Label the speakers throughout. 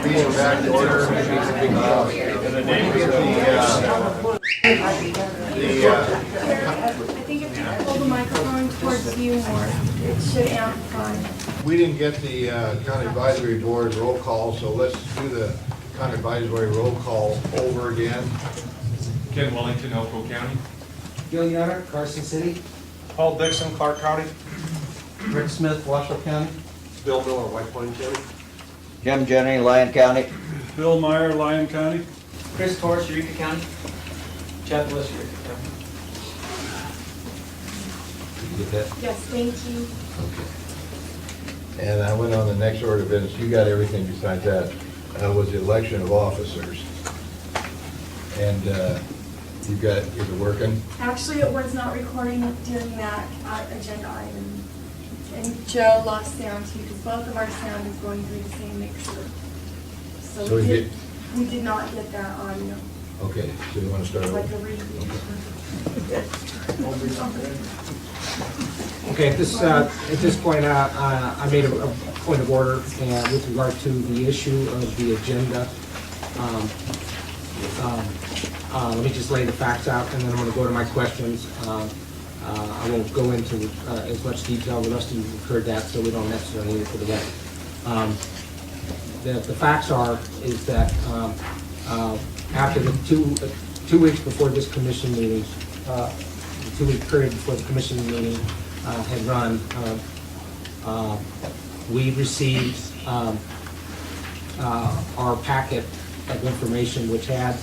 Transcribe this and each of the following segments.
Speaker 1: meeting back to order. In the name of
Speaker 2: I think if you pull the microphone towards you more, it should amplify.
Speaker 1: we didn't get the county advisory board roll call, so let's do the county advisory roll call over again.
Speaker 3: Ken Wellington, Elko County.
Speaker 4: Gil Yoder, Carson City.
Speaker 5: Paul Dixon, Clark County.
Speaker 4: Rick Smith, Washoe County.
Speaker 5: Bill Miller, White Plains County.
Speaker 6: Jim Jenny, Lyon County.
Speaker 7: Bill Meyer, Lyon County.
Speaker 8: Chris Torres, Eureka County. Chad Bliss, Eureka County.
Speaker 1: Did you get that?
Speaker 2: Yes, thank you.
Speaker 1: Okay. And I went on the next order of business. You got everything besides that. Was the election of officers. And you got, is it working?
Speaker 2: Actually, it was not recording during that agenda item. And Joe lost sound too, because both of our sound is going through the same mixer.
Speaker 1: So
Speaker 2: So
Speaker 1: you
Speaker 2: we did not get that audio,
Speaker 1: Okay, so you want to start
Speaker 2: like a
Speaker 1: over?
Speaker 2: repeat.
Speaker 4: Okay, at this point, I made a point of order with regard to the issue of the agenda. Let me just lay the facts out, and then I'm going to go to my questions. I won't go into as much detail. The rest of you have heard that, so we don't necessarily need it for the record. The facts is that after the two weeks before this commission meeting, the 2-week period before the commission meeting had run, we received our packet of information, which had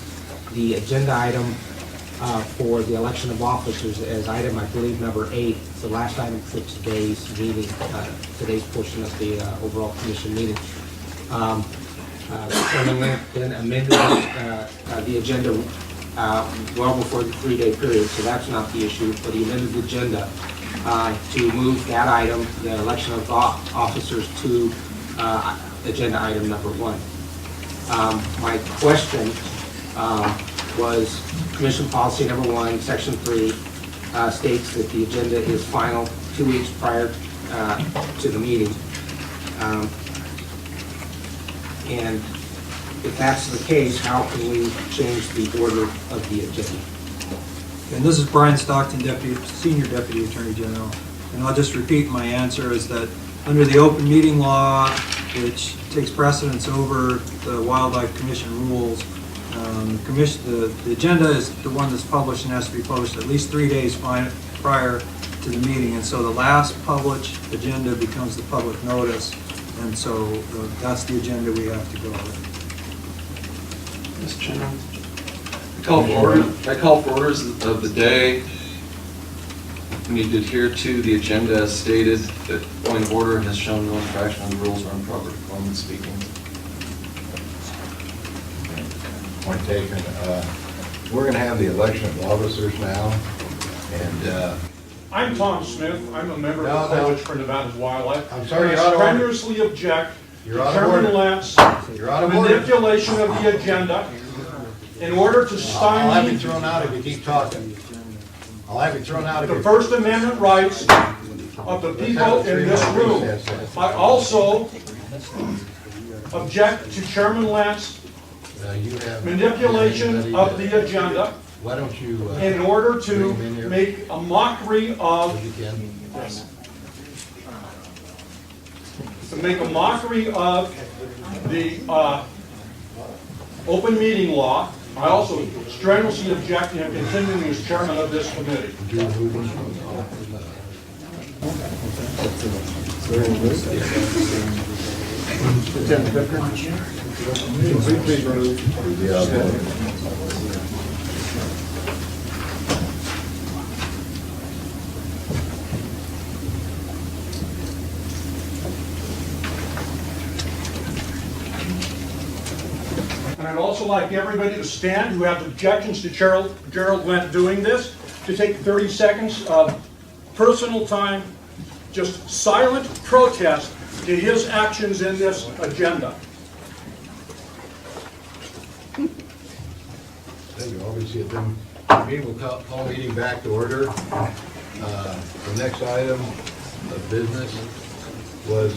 Speaker 4: the agenda item for the election of officers as item, I believe, number 8, the last item for today's meeting, today's portion of the overall commission meeting. Chairman then amended the agenda well before the 3-day period, so that's not the issue, but he amended the agenda to move that item, the election of officers, to agenda item number 1. My question was Commission Policy number 1, Section 3, states that the agenda is final 2 weeks prior to the meeting. And if that's the case, how can we change the order of the agenda?
Speaker 7: And this is Brian Stockton, Senior Deputy Attorney General. And I'll just repeat my answer is that under the open meeting law, which takes precedence over the Wildlife Commission rules, the agenda is the one that's published and has to be published at least 3 days prior to the meeting. And so the last published agenda becomes the public notice. And so that's the agenda we have to go with.
Speaker 9: Mr. Chairman, I call for orders of the day. We need to adhere to the agenda as stated. The point of order has shown no infraction of the rules or improper form in speaking.
Speaker 1: Point taken. We're going to have the election of officers now, and
Speaker 5: I'm Tom Smith. I'm a member
Speaker 1: No,
Speaker 5: of the
Speaker 1: no.
Speaker 5: College for Nevada's Wildlife.
Speaker 1: I'm sorry,
Speaker 5: I
Speaker 1: you're out of order.
Speaker 5: strenuously object
Speaker 1: You're
Speaker 5: to
Speaker 1: out of
Speaker 5: Chairman
Speaker 1: order.
Speaker 5: Lance
Speaker 1: You're out of order.
Speaker 5: manipulation of the agenda in order to
Speaker 1: I'll have you
Speaker 5: stymie
Speaker 1: thrown out if you keep talking. I'll have you thrown out if
Speaker 5: the
Speaker 1: you...
Speaker 5: First Amendment rights of the people in this room. I also object to Chairman Lance
Speaker 1: You have...
Speaker 5: manipulation of the agenda
Speaker 1: Why don't you...
Speaker 5: in order to
Speaker 1: bring him in here?
Speaker 5: make a mockery of
Speaker 1: If you can.
Speaker 5: the open meeting law. I also strenuously object to him continuing as chairman of this committee. And I'd also like everybody to stand who have objections to Gerald Wendt doing this, to take 30 seconds of personal time, just silent protest to his actions in this agenda.
Speaker 1: Thank you. Obviously, then, we'll call meeting back to order. The next item of business was,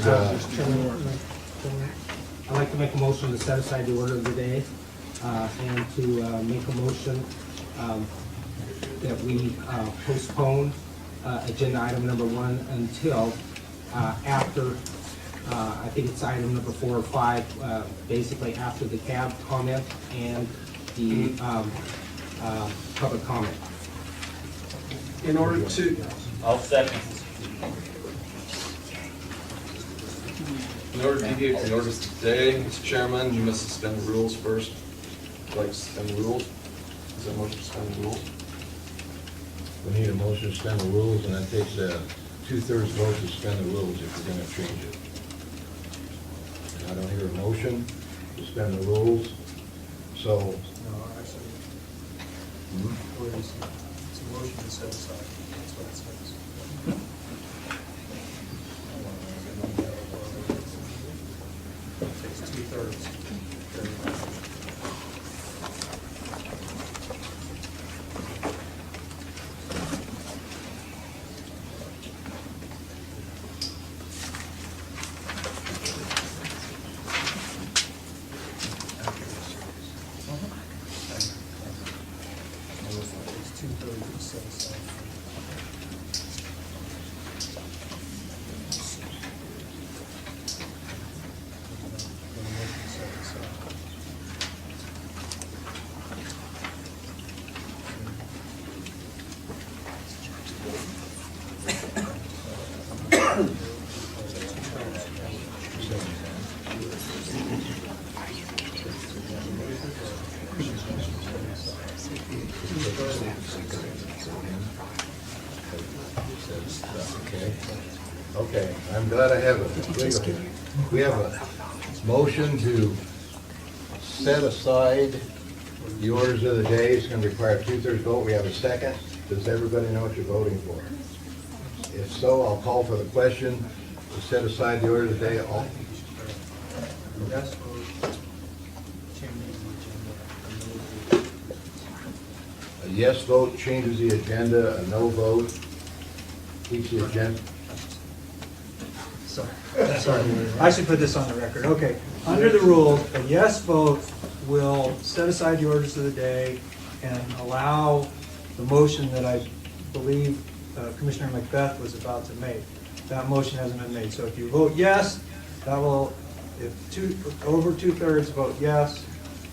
Speaker 4: I'd like to make a motion to set aside the order of the day, and to make a motion that we postpone agenda item number 1 until after, I think it's item number 4 or 5, basically after the cab comment and the public comment.
Speaker 5: In order to,
Speaker 8: I'll second.
Speaker 9: In order to deviate from the orders today, Mr. Chairman, you must suspend the rules first. Would you like to suspend the rules? Is there a motion to suspend the rules?
Speaker 1: We need a motion to suspend the rules, and that takes a 2/3 vote to suspend the rules if we're gonna change it. And I don't hear a motion to suspend the rules, so.
Speaker 7: No, actually, it's a motion to set aside. That's what it says. It takes 2/3. It's 2/3 to set aside.
Speaker 1: Okay, I'm glad I have we have a motion to set aside the orders of the day. It's gonna require a 2/3 vote. We have a second. Does everybody know what you're voting for? If so, I'll call for the question to set aside the order of the day. All,
Speaker 7: Yes vote, changing the agenda.
Speaker 1: a yes vote changes the agenda, a no vote keeps the agenda.
Speaker 7: Sorry, I should put this on the record. Okay, under the rules, a yes vote will set aside the orders of the day and allow the motion that I believe Commissioner Macbeth was about to make. That motion hasn't been made. So if you vote yes, that will, if over 2/3 vote yes,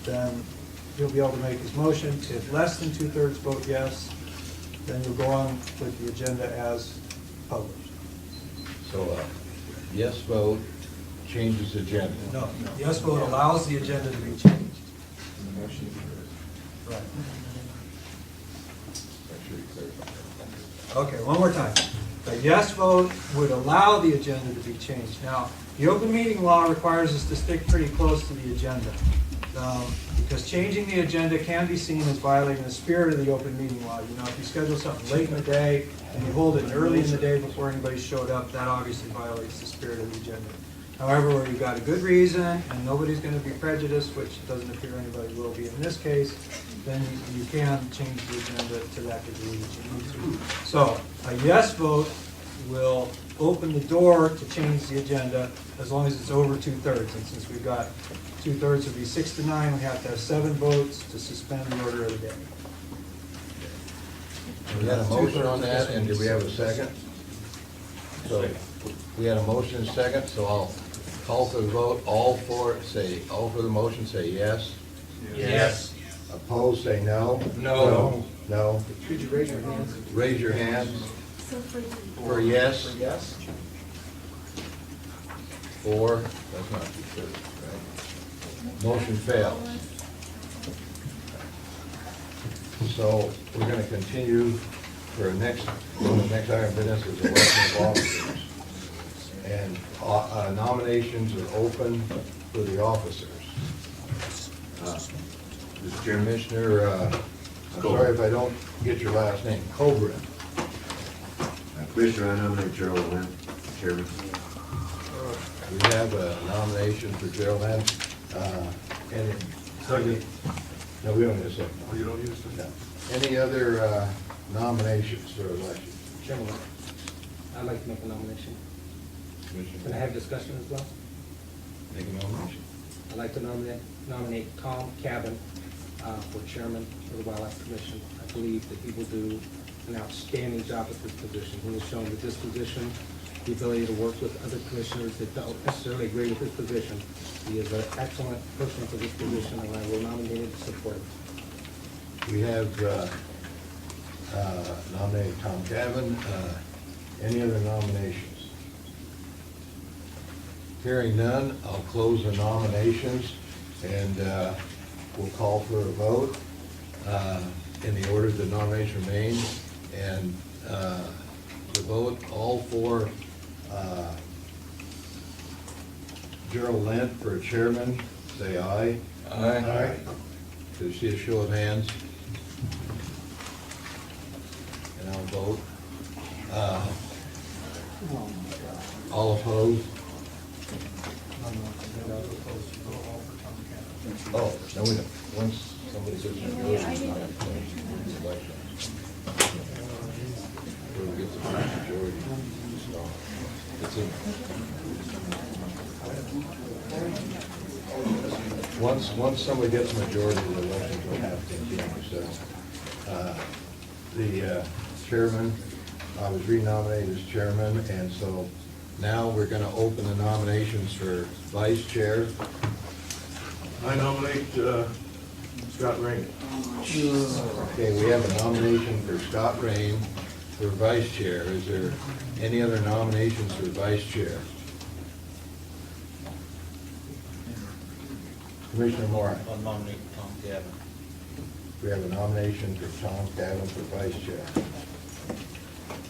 Speaker 7: then he'll be able to make his motion. If less than 2/3 vote yes, then you'll go on with the agenda as published.
Speaker 1: So yes vote changes the agenda.
Speaker 7: No, yes vote allows the agenda to be changed. Right. Okay, one more time. A yes vote would allow the agenda to be changed. Now, the open meeting law requires us to stick pretty close to the agenda. Because changing the agenda can be seen as violating the spirit of the open meeting law. You know, if you schedule something late in the day and you hold it early in the day before anybody showed up, that obviously violates the spirit of the agenda. However, where you've got a good reason and nobody's going to be prejudiced, which doesn't appear anybody will be in this case, then you can change the agenda to that degree that you need to. So a yes vote will open the door to change the agenda as long as it's over 2/3. And since we've got 2/3 would be 6 to 9, we have to have 7 votes to suspend the order of the day.
Speaker 1: We had a motion on that, and did we have a second? So we had a motion and a second, so I'll call for the vote. All for the motion, say yes.
Speaker 8: Yes.
Speaker 1: Opposed, say no.
Speaker 9: No.
Speaker 1: No.
Speaker 4: Could you raise your hands?
Speaker 1: Raise your hands
Speaker 2: So
Speaker 1: for yes.
Speaker 4: Yes?
Speaker 1: 4, that's not 2/3, right? Motion fails. So we're going to continue for the next item of business is election of officers. And nominations are open for the officers. Commissioner, I'm sorry if I don't get your last name, Cobra.
Speaker 10: Commissioner, I nominate Gerald Lynn, Chairman.
Speaker 1: We have a nomination for Gerald Lynn. No, we don't need a second.
Speaker 10: Oh, you don't use the...
Speaker 1: No. Any other nominations for election?
Speaker 4: Chairman, I'd like to make a nomination. Can I
Speaker 1: Commissioner,
Speaker 4: have discussion as well?
Speaker 1: make a nomination.
Speaker 4: I'd like to nominate Tom Cabin for chairman of the Wildlife Commission. I believe that he will do an outstanding job at this position. He has shown the disposition, the ability to work with other commissioners that don't necessarily agree with his position. He is an excellent person for this position, and I will nominate him to support him.
Speaker 1: We have nominated Tom Cavan. Any other nominations? Hearing none, I'll close the nominations and we'll call for a vote in the order the nomination remains. And the vote, all for Gerald Lent for chairman, say aye. Aye. Do you see a show of hands? And I'll vote. All opposed? Oh, no, we don't. Once somebody gets a majority, it's not a election. Whoever gets a majority, it's in. Once somebody gets a majority, the elections will have to continue. So, the chairman, I was renominated as chairman, and so now we're going to open the nominations for vice chair. I nominate Scott Rain. Okay, we have a nomination for Scott Rain for vice chair. Is there any other nominations for vice chair? Commissioner Moore.
Speaker 6: I'll nominate Tom Cabin.
Speaker 1: We have a nomination for Tom Cavan for vice chair.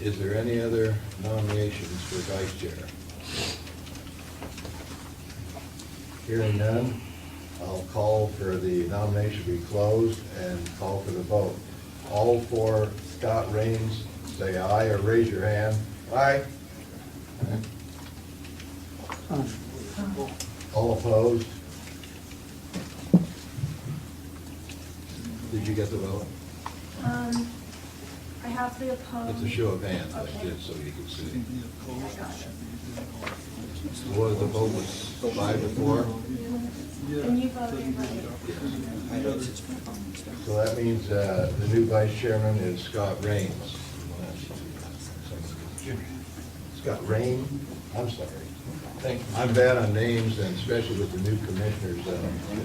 Speaker 1: Is there any other nominations for vice chair? Hearing none, I'll call for the nomination to be closed and call for the vote. All for Scott Rains, say aye or raise your hand. Aye. All opposed? Did you get the vote?
Speaker 2: I have to be opposed.
Speaker 1: It's a show of hands, I
Speaker 2: Okay.
Speaker 1: did, so you can see.
Speaker 2: I got it.
Speaker 1: What, the vote was 5-4?
Speaker 2: And you voted right.
Speaker 1: So that means the new vice chairman is Scott Rains. Scott Rain, I'm sorry. I'm bad on names, and especially with the new commissioners,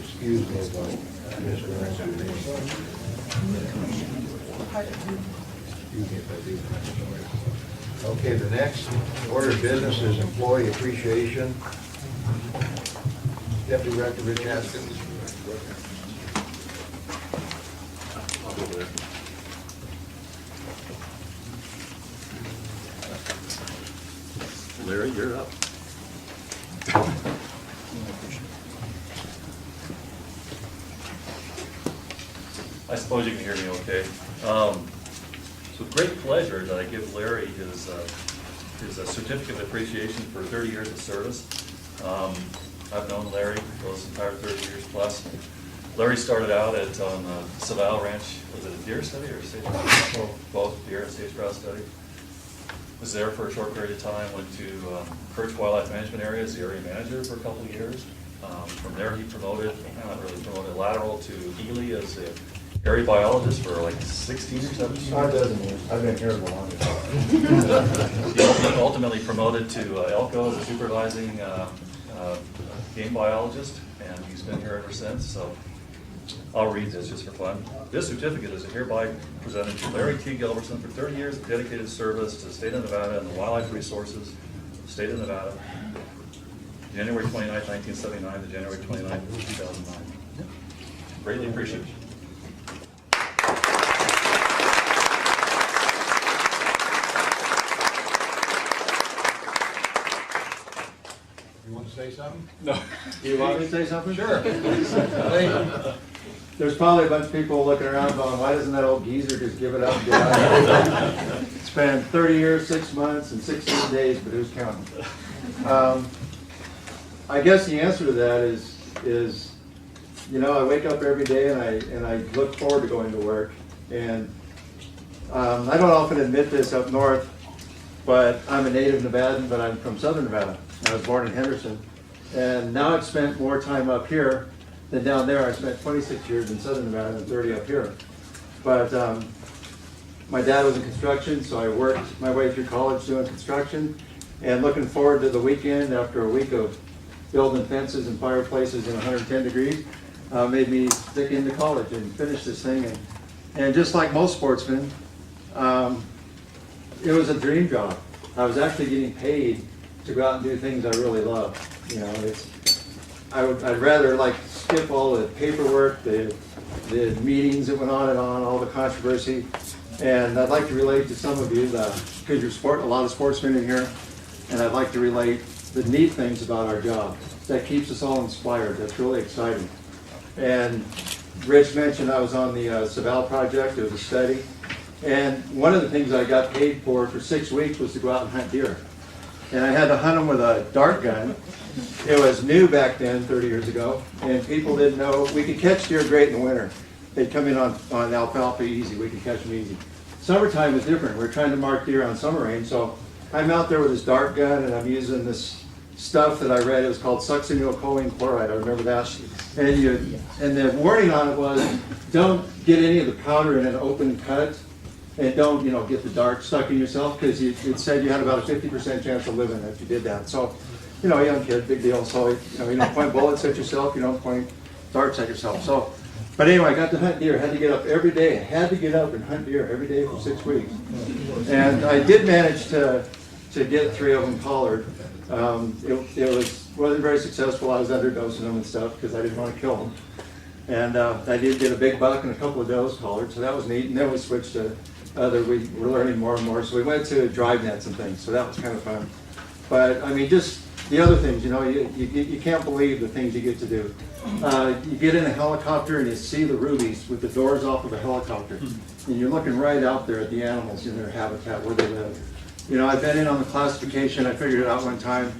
Speaker 1: excuse me if I mispronounce your name. Excuse me if I do. Okay, the next order of business is employee appreciation. Deputy Director Rich Haskins.
Speaker 9: I'll go there. Larry, you're up.
Speaker 11: I suppose you can hear me okay. It's with great pleasure that I give Larry his certificate of appreciation for 30 years of service. I've known Larry those entire 30 years plus. Larry started out on Saval Ranch, was it a deer study or sage grouse? Both deer and sage grouse study. Was there for a short period of time, went to Perch Wildlife Management Area as the area manager for a couple of years. From there he promoted, not really promoted, lateral to Ely as the area biologist for like 16 or 17 years.
Speaker 10: I've been here the longest.
Speaker 11: He ultimately promoted to Elko as a supervising game biologist, and he's been here ever since. So I'll read this just for fun. This certificate is hereby presented to Larry T. Gilbertson for 30 years of dedicated service to the state of Nevada and the wildlife resources of the state of Nevada, January 29, 1979 to January 29, 2009. Greatly appreciated.
Speaker 1: You want to say something?
Speaker 11: No.
Speaker 10: You want me to say something?
Speaker 1: Sure.
Speaker 10: There's probably a bunch of people looking around going, why doesn't that old geezer just give it up and get out of here? Spent 30 years, 6 months, and 16 days, but who's counting? I guess the answer to that is, you know, I wake up every day and I look forward to going to work. And I don't often admit this up north, but I'm a native Nevadan, but I'm from Southern Nevada. I was born in Henderson. And now I've spent more time up here than down there. I spent 26 years in Southern Nevada and 30 up here. But my dad was in construction, so I worked my way through college doing construction, and looking forward to the weekend after a week of building fences and fireplaces in 110 degrees, made me stick into college and finish this thing. And just like most sportsmen, it was a dream job. I was actually getting paid to go out and do things I really love. You know, I'd rather like skip all the paperwork, the meetings that went on and on, all the controversy. And I'd like to relate to some of you, because you're a lot of sportsmen in here, and I'd like to relate the neat things about our job that keeps us all inspired. That's really exciting. And Rich mentioned I was on the Saval project. It was a study. And one of the things I got paid for 6 weeks was to go out and hunt deer. And I had to hunt them with a dart gun. It was new back then, 30 years ago, and people didn't know. We could catch deer great in the winter. They'd come in on alfalfa easy. We could catch them easy. Summertime is different. We're trying to mark deer on summer range, so I'm out there with this dart gun, and I'm using this stuff that I read. It was called succinylcholine chloride. I remember that. And the warning on it was, don't get any of the powder in an open cut, and don't get the dart stuck in yourself, because it said you had about a 50% chance of living if you did that. So, a young kid, big deal. So you don't point bullets at yourself. You don't point darts at yourself. So. But anyway, I got to hunt deer. I had to get up every day. I had to get up and hunt deer every day for 6 weeks. And I did manage to get 3 of them collared. It wasn't very successful. I was underdosing them and stuff because I didn't want to kill them. And I did get a big buck and a couple of does collared, so that was neat. And then we switched to we were learning more and more. So we went to drive nets and things, so that was kind of fun. But I mean, just the other things, you can't believe the things you get to do. You get in a helicopter and you see the rubies with the doors off of a helicopter. And you're looking right out there at the animals in their habitat, where they live. I've been in on the classification. I figured it out one time.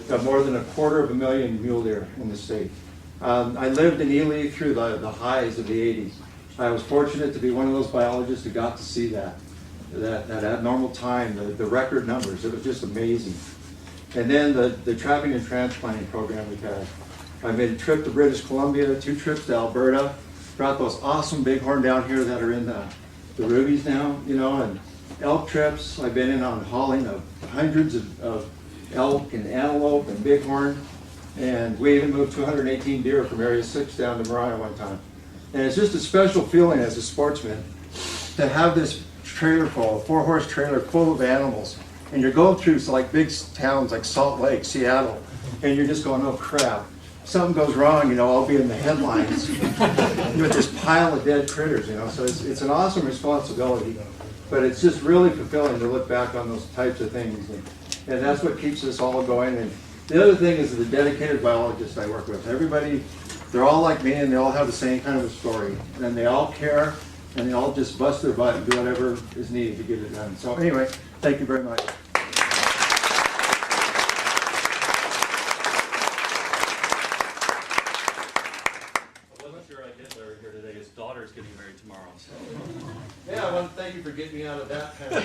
Speaker 10: Got more than 250,000 mule deer in the state. I lived in Ely through the highs of the 80s. I was fortunate to be one of those biologists who got to see that abnormal time, the record numbers. It was just amazing. And then the trapping and transplanting program we've had. I made a trip to British Columbia, 2 trips to Alberta, brought those awesome bighorn down here that are in the rubies now, and elk trips. I've been in on hauling of hundreds of elk and antelope and bighorn, and we even moved 218 deer from Area 6 down to Mariah one time. And it's just a special feeling as a sportsman to have this trailer full, a 4-horse trailer full of animals, and you're going through like big towns like Salt Lake, Seattle, and you're just going, oh crap, something goes wrong, I'll be in the headlines with this pile of dead critters, so it's an awesome responsibility, but it's just really fulfilling to look back on those types of things, and that's what keeps us all going. And the other thing is the dedicated biologists I work with. Everybody, they're all like me, and they all have the same kind of a story, and they all care, and they all just bust their butt and do whatever is needed to get it done. So anyway, thank you very much.
Speaker 11: Daughter's getting married tomorrow, so.
Speaker 10: Yeah, I want to thank you for getting me out of that kind of.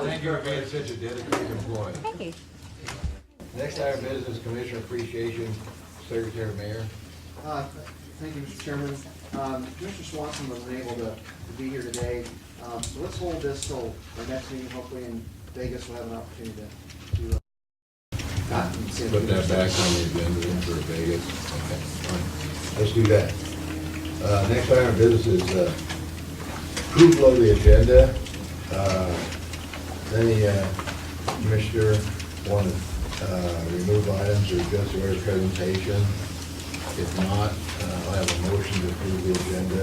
Speaker 1: Thank you for being such a dedicated employee.
Speaker 12: Thank you.
Speaker 1: Next item of business, Commissioner Appreciation, Secretary Mayor.
Speaker 13: Thank you, Mr. Chairman. Commissioner Swanson wasn't able to be here today, so let's hold this till our next meeting. Hopefully in Vegas we'll have an opportunity to
Speaker 1: Put that back on the agenda for Vegas. Okay, fine. Let's do that. Next item of business is approval of the agenda. Any commissioner want to remove items or adjust their presentation? If not, I'll have a motion to approve the agenda.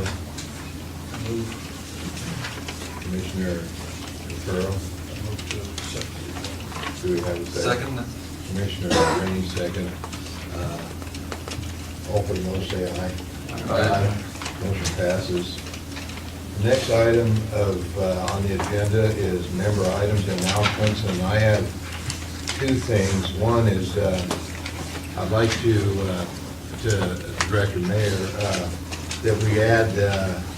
Speaker 1: Commissioner Pearl. Do we have a second?
Speaker 9: Second.
Speaker 1: Commissioner Rainey, second. All for the motion, say aye. Aye. Motion passes. Next item on the agenda is member items and announcements, and I have 2 things. One is I'd like to Director Mayor, that we add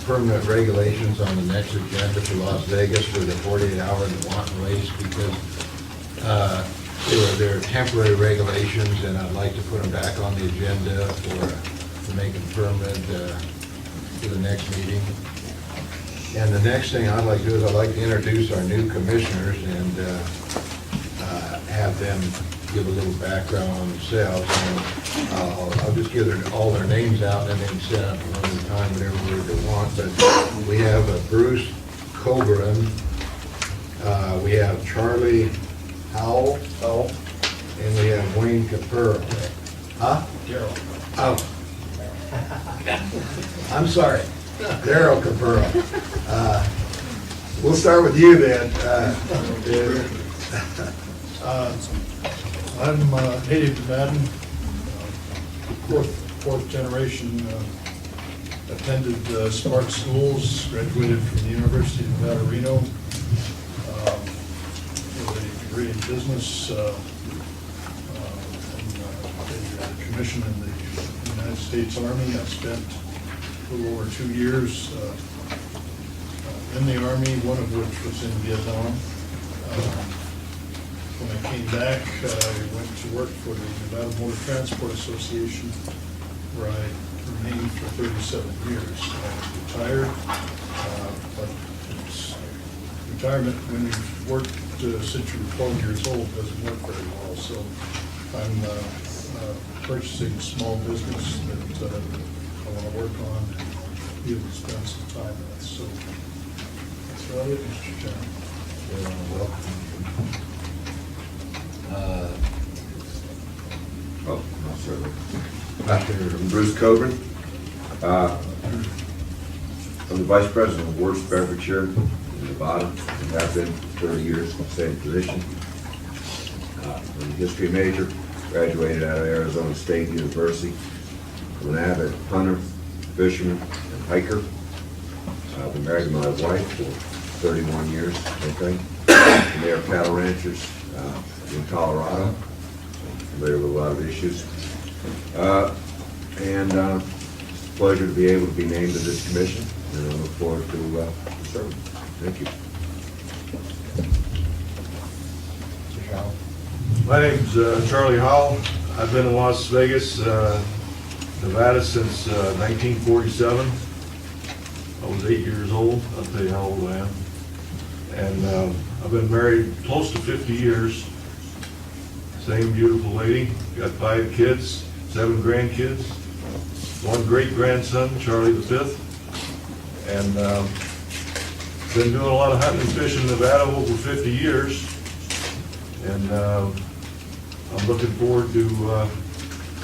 Speaker 1: permanent regulations on the next agenda for Las Vegas for the 48-hour and the wanton race, because they're temporary regulations, and I'd like to put them back on the agenda to make them permanent for the next meeting. And the next thing I'd like to do is I'd like to introduce our new commissioners and have them give a little background on themselves. And I'll just give all their names out and then set up one at a time, whatever word they want. But we have Bruce Coburn, we have Charlie Howell, and we have Wayne Capurro. Huh? Gerald. Oh. I'm sorry, Daryl Capurro. We'll start with you then.
Speaker 12: I'm native Nevada, fourth generation, attended Spark Schools, graduated from the University of Nevada, Reno, with a degree in business, and a commission in the United States Army. I spent a little over 2 years in the Army, one of which was in Vietnam. When I came back, I went to work for the Nevada Motor Transport Association, where I remained for 37 years. I retired, but retirement, when you've worked since you were 12 years old, doesn't work very well. So I'm purchasing a small business that I want to work on and be able to spend some time with. So that's about it, Mr. Chairman.
Speaker 1: Welcome.
Speaker 14: I'm Bruce Coburn. I'm the Vice President of Worst Beverage in Nevada, and have been for 30 years in the same position. I'm a history major, graduated out of Arizona State University. I'm an avid hunter, fisherman, and hiker. I've been married to my wife for 31 years, I think. They are cattle ranchers in Colorado. Familiar with a lot of issues. And it's a pleasure to be able to be named to this commission, and I look forward to serving. Thank you.
Speaker 12: My name's Charlie Howell. I've been in Las Vegas, Nevada since 1947. I was 8 years old. I'll tell you how old I am. And I've been married close to 50 years. Same beautiful lady. Got 5 kids, 7 grandkids, 1 great-grandson, Charlie the 5th. And been doing a lot of hunting and fishing in Nevada over 50 years. And I'm looking forward to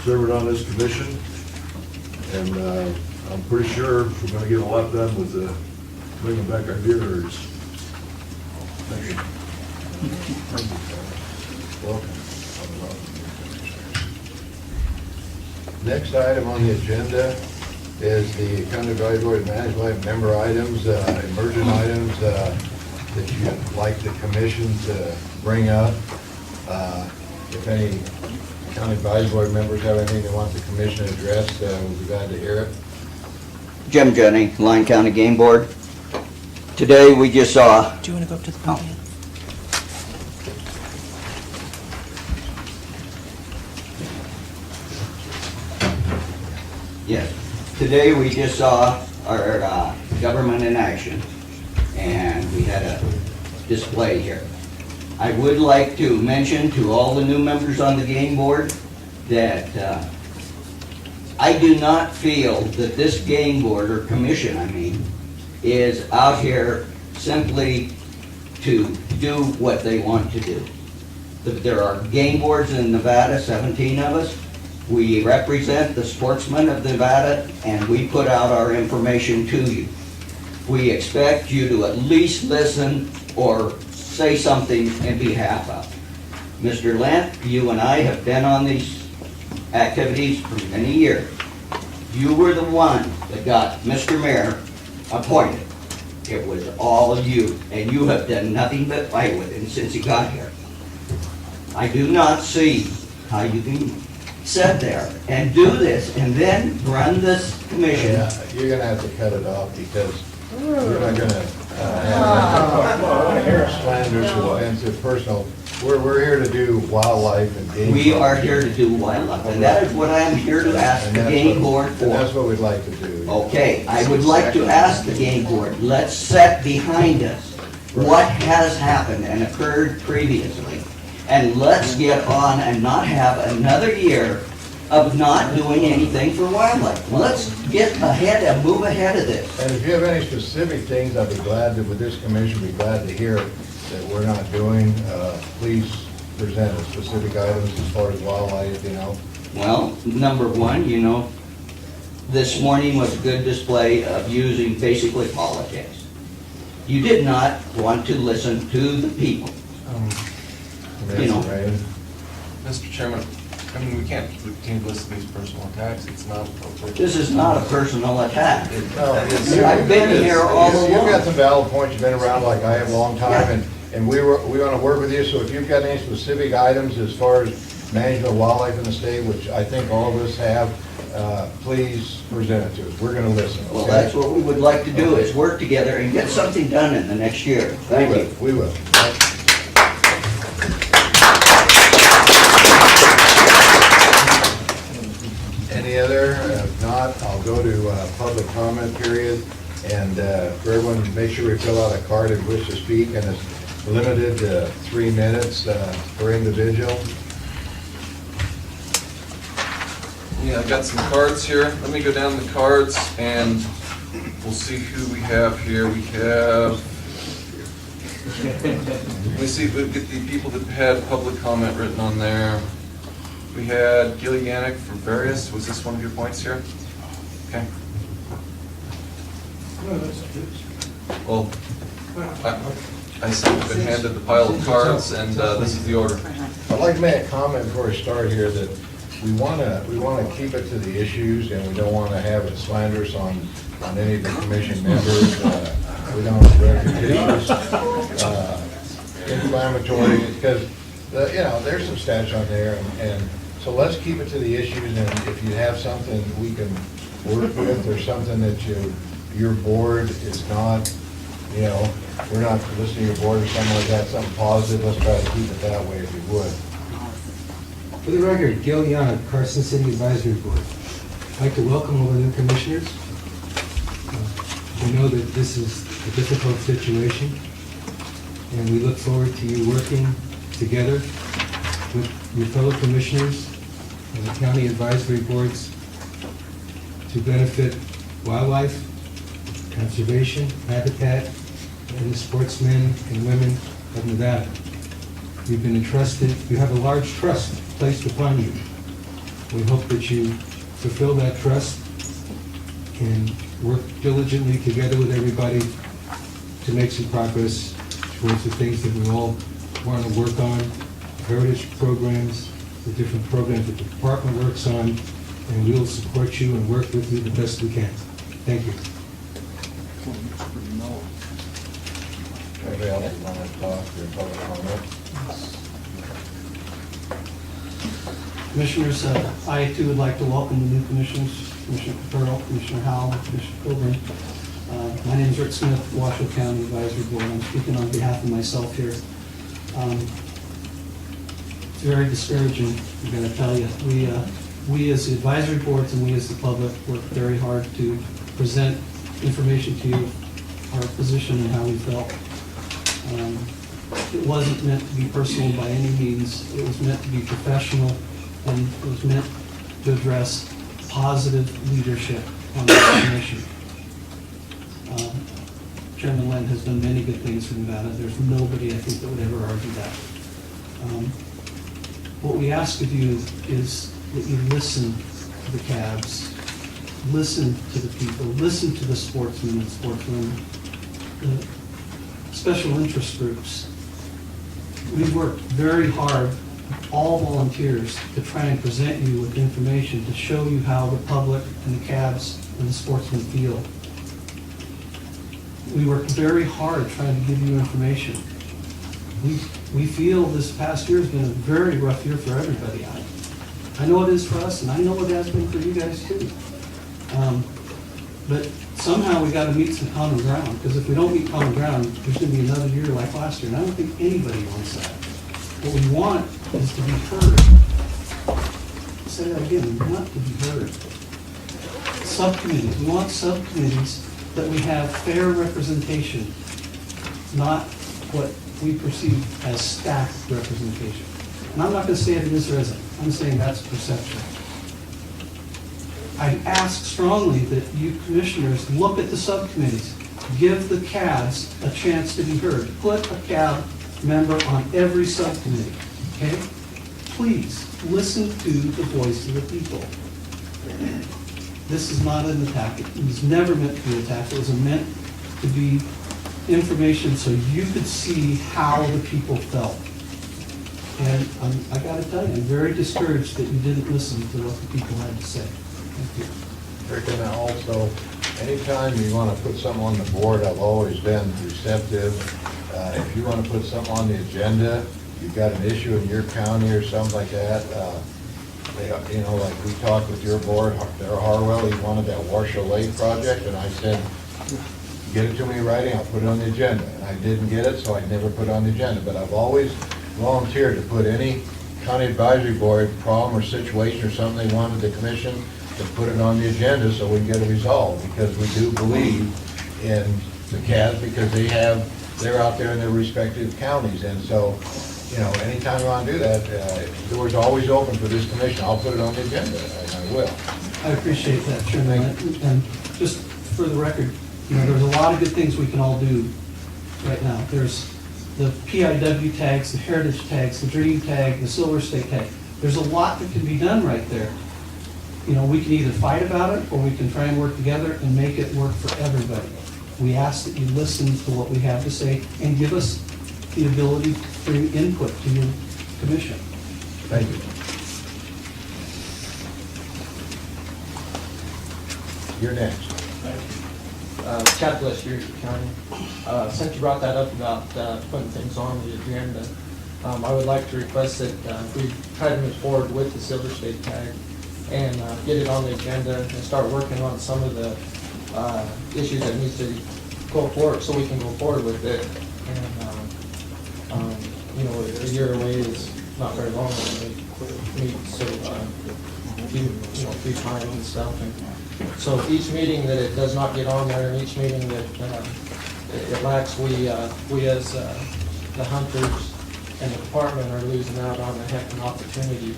Speaker 12: serving on this commission. And I'm pretty sure we're going to get a lot done with bringing back our deer herds. Thank you.
Speaker 1: Welcome. Next item on the agenda is the County Evaluated Management member items, emergent items that you'd like the commission to bring up. If any county advisory board members have anything they want the commission to address, we'll be glad to hear it.
Speaker 6: Jim Jenny, Lyon County Game Board. Today we just saw.
Speaker 15: Do you want to go up to the podium?
Speaker 6: Yes. Today we just saw our government in action, and we had a display here. I would like to mention to all the new members on the game board that I do not feel that this game board, or commission I mean, is out here simply to do what they want to do. There are game boards in Nevada, 17 of us. We represent the sportsmen of Nevada, and we put out our information to you. We expect you to at least listen or say something in behalf of. Mr. Lent, you and I have been on these activities for many years. You were the one that got Mr. Mayor appointed. It was all you, and you have done nothing but fight with him since he got here. I do not see how you can sit there and do this and then run this commission.
Speaker 1: Yeah, you're gonna have to cut it off because we're not gonna have slanders, offensive, personal we're here to do wildlife and game.
Speaker 6: We are here to do wildlife, and that is what I am here to ask
Speaker 1: And
Speaker 6: the
Speaker 1: that's
Speaker 6: game
Speaker 1: what-
Speaker 6: board
Speaker 1: And that's
Speaker 6: for.
Speaker 1: what we'd like to do.
Speaker 6: Okay, I would like to ask the game board, let's set behind us what has happened and occurred previously, and let's get on and not have another year of not doing anything for wildlife. Let's get ahead and move ahead of this.
Speaker 1: And if you have any specific things, I'd be glad to, with this commission, be glad to hear that we're not doing. Please present us specific items as far as wildlife, you know.
Speaker 6: Well, number one, you know, this morning was a good display of using basically politics. You did not want to listen to the people. You know.
Speaker 1: Right?
Speaker 9: Mr. Chairman, I mean, we can't continue to listen to these personal attacks. It's not appropriate.
Speaker 6: This is not a personal attack.
Speaker 1: No,
Speaker 6: I've been here all
Speaker 1: You've got
Speaker 6: along.
Speaker 1: some valid points, you've been around like I have a long time, and we want to work with you, so if you've got any specific items as far as management of wildlife in the state, which I think all of us have, please present it to us. We're going to listen,
Speaker 6: Well,
Speaker 1: okay?
Speaker 6: that's what we would like to do, is work together and get something done in the next year. Thank you.
Speaker 1: We will. Any other? If not, I'll go to public comment period. And for everyone, make sure we fill out a card if you wish to speak, and it's limited to 3 minutes per individual.
Speaker 9: Yeah, I've got some cards here. Let me go down the cards and we'll see who we have here. We have, let me see if we get the people that had public comment written on there. We had Gil Yannick for various. Was this one of your points here? Okay. Well, I see we've been handed the pile of cards, and this is the order.
Speaker 1: I'd like to make a comment before I start here that we want to keep it to the issues, and we don't want to have it slanderous on any of the commission members. We don't repetitious, inflammatory, because, you know, there's some stats on there, and so let's keep it to the issues, and if you have something we can work with, or something that your board is not, you know, we're not listening to your board or something like that, something positive, let's try to keep it that way if you would.
Speaker 15: For the record, Gil Yannick, Carson City Advisory Board. I'd like to welcome all the new commissioners. We know that this is a difficult situation, and we look forward to you working together with your fellow commissioners and the county advisory boards to benefit wildlife, conservation, habitat, and the sportsmen and women of Nevada. You've been entrusted, you have a large trust placed upon you. We hope that you fulfill that trust and work diligently together with everybody to make some progress towards the things that we all want to work on, heritage programs, the different programs that the department works on, and we'll support you and work with you the best we can. Thank you.
Speaker 1: Anybody else want to talk or public comment?
Speaker 16: Commissioners, I too would like to welcome the new commissioners, Commissioner Pearl, Commissioner Howell, Commissioner Coburn. My name is Rick Smith, Washoe County Advisory Board. I'm speaking on behalf of myself here. It's very discouraging, I'm going to tell you. We as the advisory boards and we as the public work very hard to present information to you, our position and how we felt. It wasn't meant to be personal by any means. It was meant to be professional, and it was meant to address positive leadership on this commission. Chairman Lent has done many good things for Nevada. There's nobody, I think, that would ever argue that. What we ask of you is that you listen to the cabs, listen to the people, listen to the sportsmen and sportswomen, the special interest groups. We've worked very hard, all volunteers, to try and present you with information to show you how the public and the cabs and the sportsmen feel. We worked very hard trying to give you information. We feel this past year has been a very rough year for everybody. I know it is for us, and I know it has been for you guys too. But somehow we got to meet some common ground, because if we don't meet common ground, there's going to be another year like last year, and I don't think anybody wants that. What we want is to be heard. Say that again, we want to be heard. Subcommittees, we want subcommittees that we have fair representation, not what we perceive as stacked representation. And I'm not going to say it is or isn't. I'm saying that's perception. I ask strongly that you commissioners look at the subcommittees. Give the CABs a chance to be heard. Put a CAB member on every subcommittee, okay? Please, listen to the voice of the people. This is not an attack. It was never meant to be an attack. It was meant to be information so you could see how the people felt. And I gotta tell you, I'm very discouraged that you didn't listen to what the people had to say. Thank you.
Speaker 1: Rick, and also, anytime you want to put something on the board, I've always been receptive. If you want to put something on the agenda, you've got an issue in your county or something like that, you know, like we talked with your board, Darrell Harwell, he wanted that Washoe Lake project, and I said, get it to me in writing, I'll put it on the agenda. And I didn't get it, so I never put it on the agenda. But I've always volunteered to put any county advisory board problem or situation or something they wanted the commission to put it on the agenda so we can get it resolved, because we do believe in the CAS, because they're out there in their respective counties. And so, you know, anytime you want to do that, the door's always open for this commission. I'll put it on the agenda, and I will.
Speaker 16: I appreciate that, Chairman. And just for the record, you know, there's a lot of good things we can all do right now. There's the PIW tags, the heritage tags, the dream tag, the silver state tag. There's a lot that can be done right there. You know, we can either fight about it, or we can try and work together and make it work for everybody. We ask that you listen to what we have to say and give us the ability to bring input to your commission.
Speaker 1: Thank you. You're next.
Speaker 8: Chad Bliss, Erie County. Since you brought that up about putting things on the agenda, I would like to request that we try to move forward with the Silver State tag and get it on the agenda and start working on some of the issues that needs to go forward so we can go forward with it. And, you know, a year away is not very long when we meet, so a few times and stuff. And so each meeting that it does not get on there, and each meeting that it lacks, we as the hunters and the department are losing out on a heck of an opportunity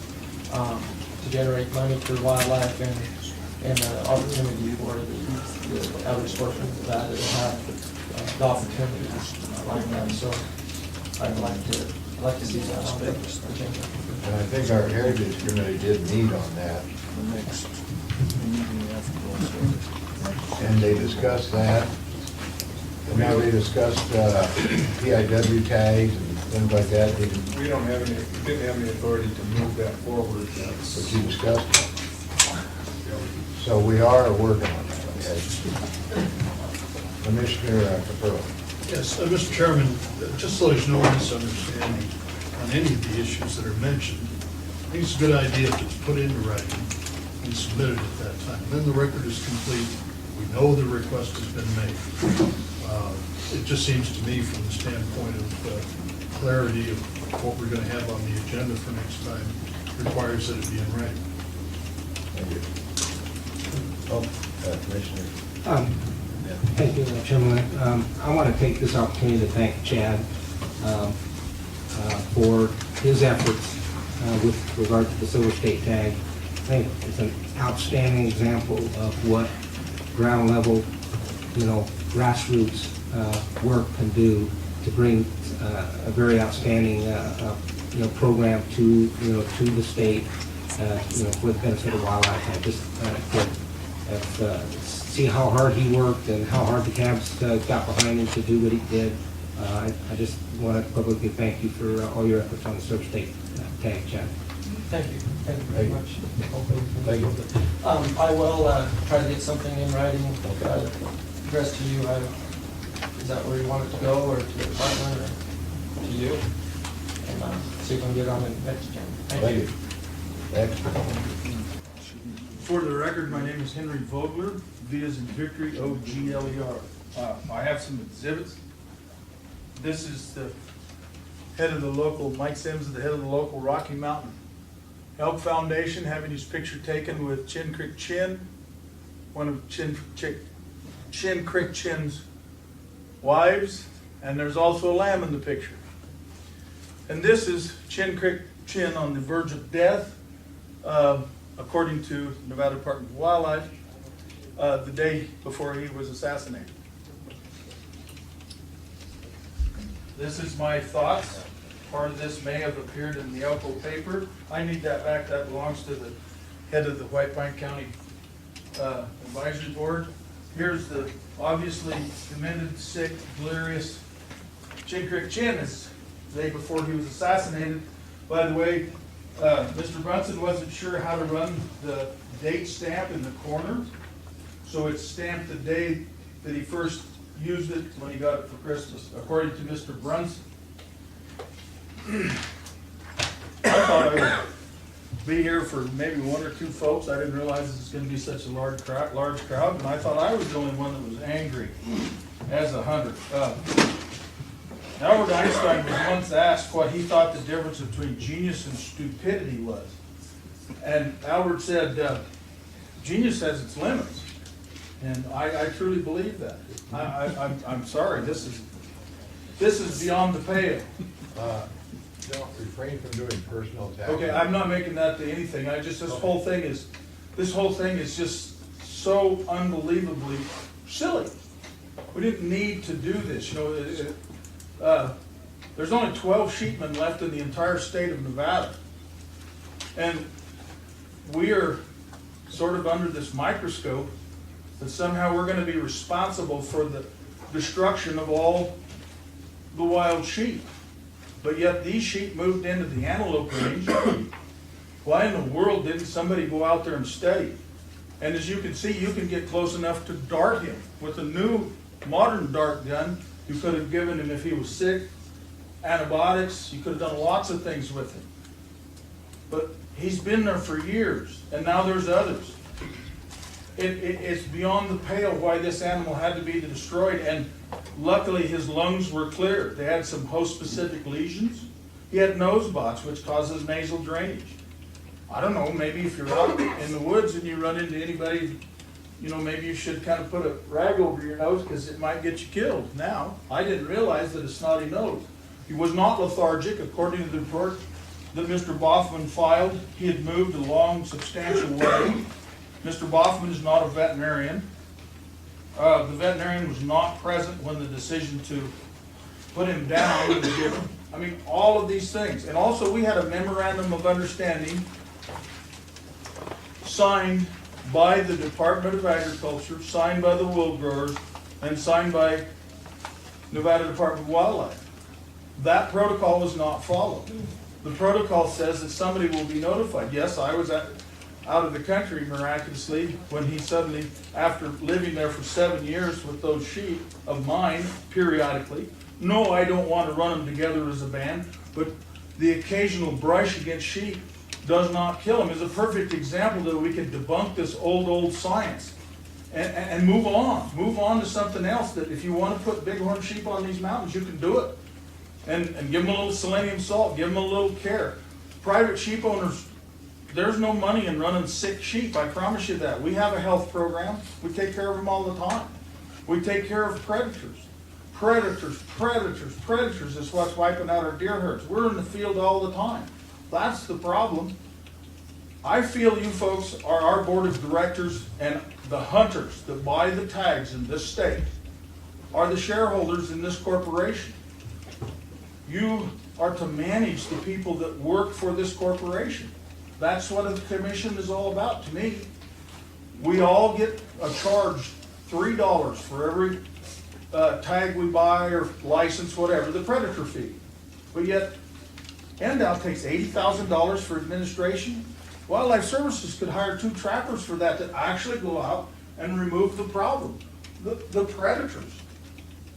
Speaker 8: to generate money for wildlife and opportunity for the average sportsman that have the opportunities like that. So I'd like to see that on the agenda.
Speaker 1: And I think our Heritage Committee did meet on that. And they discussed that. And now they discussed PIW tags and things like that.
Speaker 17: We didn't have any authority to move that forward.
Speaker 1: But you discussed it. So we are working on that, okay? Commissioner Capurro.
Speaker 18: Yes, Mr. Chairman, just so there's no misunderstanding on any of the issues that are mentioned, I think it's a good idea to put into writing and submit it at that time. Then the record is complete. We know the request has been made. It just seems to me, from the standpoint of clarity of what we're going to have on the agenda for next time, requires that it be in writing.
Speaker 1: Thank you. Commissioner.
Speaker 4: Thank you, Chairman. I want to take this opportunity to thank Chad for his efforts with regard to the Silver State tag. I think it's an outstanding example of what ground level, grassroots work can do to bring a very outstanding, program to the state, for the benefit of wildlife. I just see how hard he worked and how hard the cabs got behind him to do what he did. I just want to publicly thank you for all your efforts on the Silver State tag, Chad.
Speaker 8: Thank you. Thank you very much.
Speaker 1: Thank you.
Speaker 8: I will try to get something in writing addressed to you. Is that where you want it to go, or to the department, or to you? And see if I can get on the next agenda. Thank you.
Speaker 17: For the record, my name is Henry Vogler, V as in Victory, O-G-L-E-R. I have some exhibits. This is the head of the local, Mike Sims is the head of the local Rocky Mountain Elk Foundation, having his picture taken with Chin Creek Chin, one of Chin Creek Chin's wives, and there's also a lamb in the picture. And this is Chin Creek Chin on the verge of death, according to Nevada Department of Wildlife, the day before he was assassinated. This is my thoughts. Part of this may have appeared in the Elko paper. I need that back. That belongs to the head of the White Pine County Advisory Board. Here's the obviously demented, sick, delirious Chin Creek Chin is the day before he was assassinated. By the way, Mr. Brunson wasn't sure how to run the date stamp in the corner, so it's stamped the day that he first used it when he got it for Christmas, according to Mr. Brunson. I thought I would be here for maybe one or two folks. I didn't realize this was going to be such a large crowd, and I thought I was the only one that was angry as a hunter. Albert Einstein was once asked what he thought the difference between genius and stupidity was. And Albert said, genius has its limits. And I truly believe that. I'm sorry, this is beyond the pale.
Speaker 1: Don't refrain from doing personal attacks.
Speaker 17: Okay, I'm not making that to anything. This whole thing is just so unbelievably silly. We didn't need to do this. You know, there's only 12 sheepmen left in the entire state of Nevada, and we are sort of under this microscope that somehow we're going to be responsible for the destruction of all the wild sheep. But yet these sheep moved into the antelope range. Why in the world didn't somebody go out there and study? And as you can see, you can get close enough to dart him. With a new modern dart gun, you could have given him, if he was sick, antibiotics. You could have done lots of things with him. But he's been there for years, and now there's others. It's beyond the pale why this animal had to be destroyed, and luckily his lungs were clear. They had some host-specific lesions. He had nose spots, which causes nasal drainage. I don't know, maybe if you're out in the woods and you run into anybody, you know, maybe you should kind of put a rag over your nose because it might get you killed. Now, I didn't realize that a snotty nose. He was not lethargic, according to the report that Mr. Boffman filed. He had moved a long, substantial way. Mr. Boffman is not a veterinarian. The veterinarian was not present when the decision to put him down was given. I mean, all of these things. And also we had a memorandum of understanding signed by the Department of Agriculture, signed by the wool growers, and signed by Nevada Department of Wildlife. That protocol was not followed. The protocol says that somebody will be notified. Yes, I was out of the country miraculously when he suddenly, after living there for 7 years with those sheep of mine periodically. No, I don't want to run them together as a band, but the occasional brush against sheep does not kill them. Is a perfect example that we can debunk this old science and move on to something else. That if you want to put bighorn sheep on these mountains, you can do it, and give them a little selenium salt, give them a little care. Private sheep owners, there's no money in running sick sheep, I promise you that. We have a health program. We take care of them all the time. We take care of predators. Predators is what's wiping out our deer herds. We're in the field all the time. That's the problem. I feel you folks are our board of directors, and the hunters that buy the tags in this state are the shareholders in this corporation. You are to manage the people that work for this corporation. That's what the commission is all about to me. We all get a charge $3 for every tag we buy or license, whatever, the predator fee. But yet, NDOW takes $80,000 for administration. Wildlife Services could hire 2 trappers for that to actually go out and remove the problem. The predators.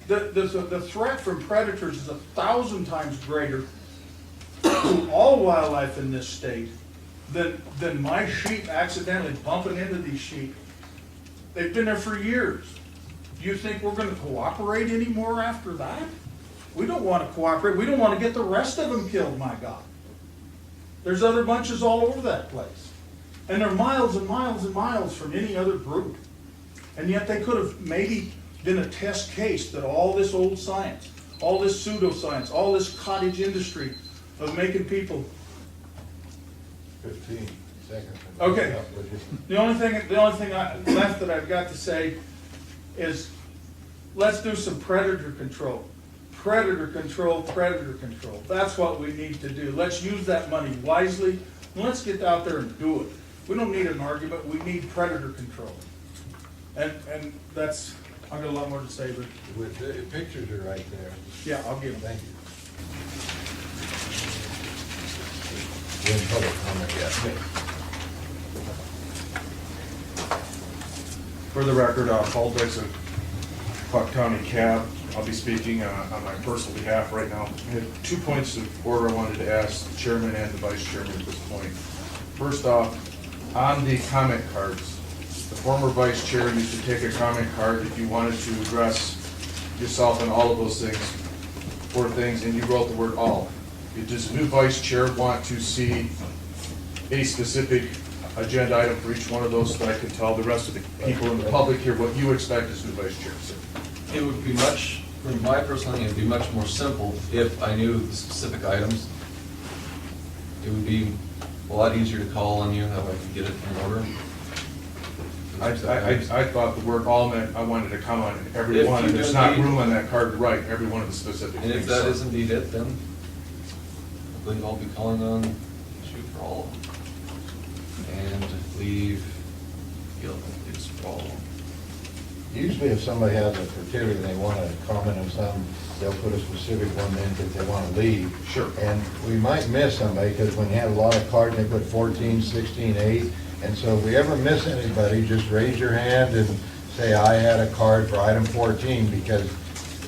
Speaker 17: The threat from predators is 1,000 times greater to all wildlife in this state than my sheep accidentally bumping into these sheep. They've been there for years. Do you think we're going to cooperate anymore after that? We don't want to cooperate. We don't want to get the rest of them killed, my God. There's other bunches all over that place. And they're miles and miles and miles from any other group. And yet they could have maybe been a test case that all this old science, all this pseudoscience, all this cottage industry of making people.
Speaker 1: 15 seconds.
Speaker 17: Okay. The only thing left that I've got to say is let's do some predator control. Predator control, predator control. That's what we need to do. Let's use that money wisely, and let's get out there and do it. We don't need an argument, we need predator control. And that's, I've got a lot more to say, but.
Speaker 1: With the pictures are right there.
Speaker 17: Yeah, I'll give them.
Speaker 1: Thank you. We're in public comment, yes.
Speaker 12: For the record, Paul Dixon, Clark County Cab. I'll be speaking on my personal behalf right now. I have 2 points of order I wanted to ask the chairman and the vice chairman at this point. First off, on the comment cards, the former vice chair used to take a comment card if you wanted to address yourself and all of those things, four things, and you wrote the word all. Does the new vice chair want to see a specific agenda item for each one of those so that I can tell the rest of the people in the public here what you expect as new vice chair?
Speaker 9: It would be much, from my personal opinion, it'd be much more simple if I knew the specific items. It would be a lot easier to call on you, that way I could get it in order.
Speaker 12: I thought the word all meant I wanted to come on every one, and there's not room on that card to write every one of the specific things.
Speaker 9: And if that is indeed it, then I believe I'll be calling on you for all of them. And I believe Gil is for all of them.
Speaker 1: Usually if somebody has a criteria, they want to comment on something, they'll put a specific one in because they want to leave.
Speaker 12: Sure.
Speaker 1: And we might miss somebody because when you have a lot of cards, they put 14, 16, 8. And so if we ever miss anybody, just raise your hand and say, I had a card for item 14, because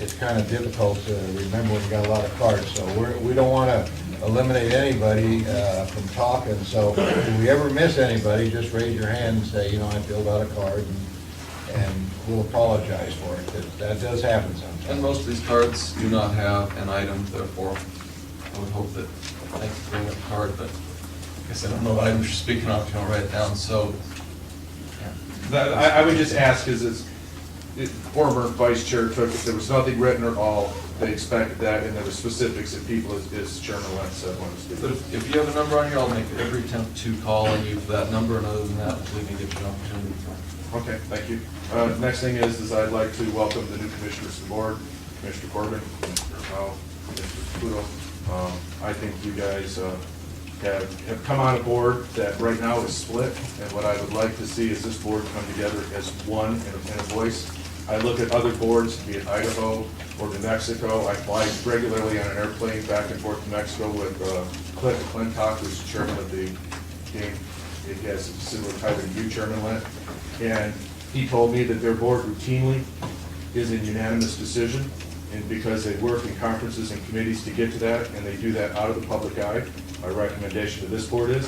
Speaker 1: it's kind of difficult to remember when you got a lot of cards. So we don't want to eliminate anybody from talking. So if we ever miss anybody, just raise your hand and say, I filled out a card, and we'll apologize for it, because that does happen sometimes.
Speaker 9: And most of these cards do not have an item, therefore I would hope that, thanks for bringing up the card, but I guess I don't know what items you're speaking on if you don't write it down, so.
Speaker 12: I would just ask, the former vice chair took, if there was nothing written at all, they expected that, and there were specifics that people, as Chairman Lentz said, wanted to speak.
Speaker 9: But if you have a number on here, I'll make every attempt to call on you for that number, and other than that, believe me, give you an opportunity.
Speaker 12: Okay, thank you. Next thing is I'd like to welcome the new commissioners to the board, Commissioner Corbin, Mr. Howe, Mr. Pluto. I think you guys have come on a board that right now is split, and what I would like to see is this board come together as one in a voice. I look at other boards, be it Idaho or New Mexico. I fly regularly on an airplane back and forth to Mexico with Cliff McClintock, who's the chairman of the game. He has a similar title to you, Chairman Lent. And he told me that their board routinely is a unanimous decision, and because they work in conferences and committees to get to that, and they do that out of the public eye. My recommendation to this board is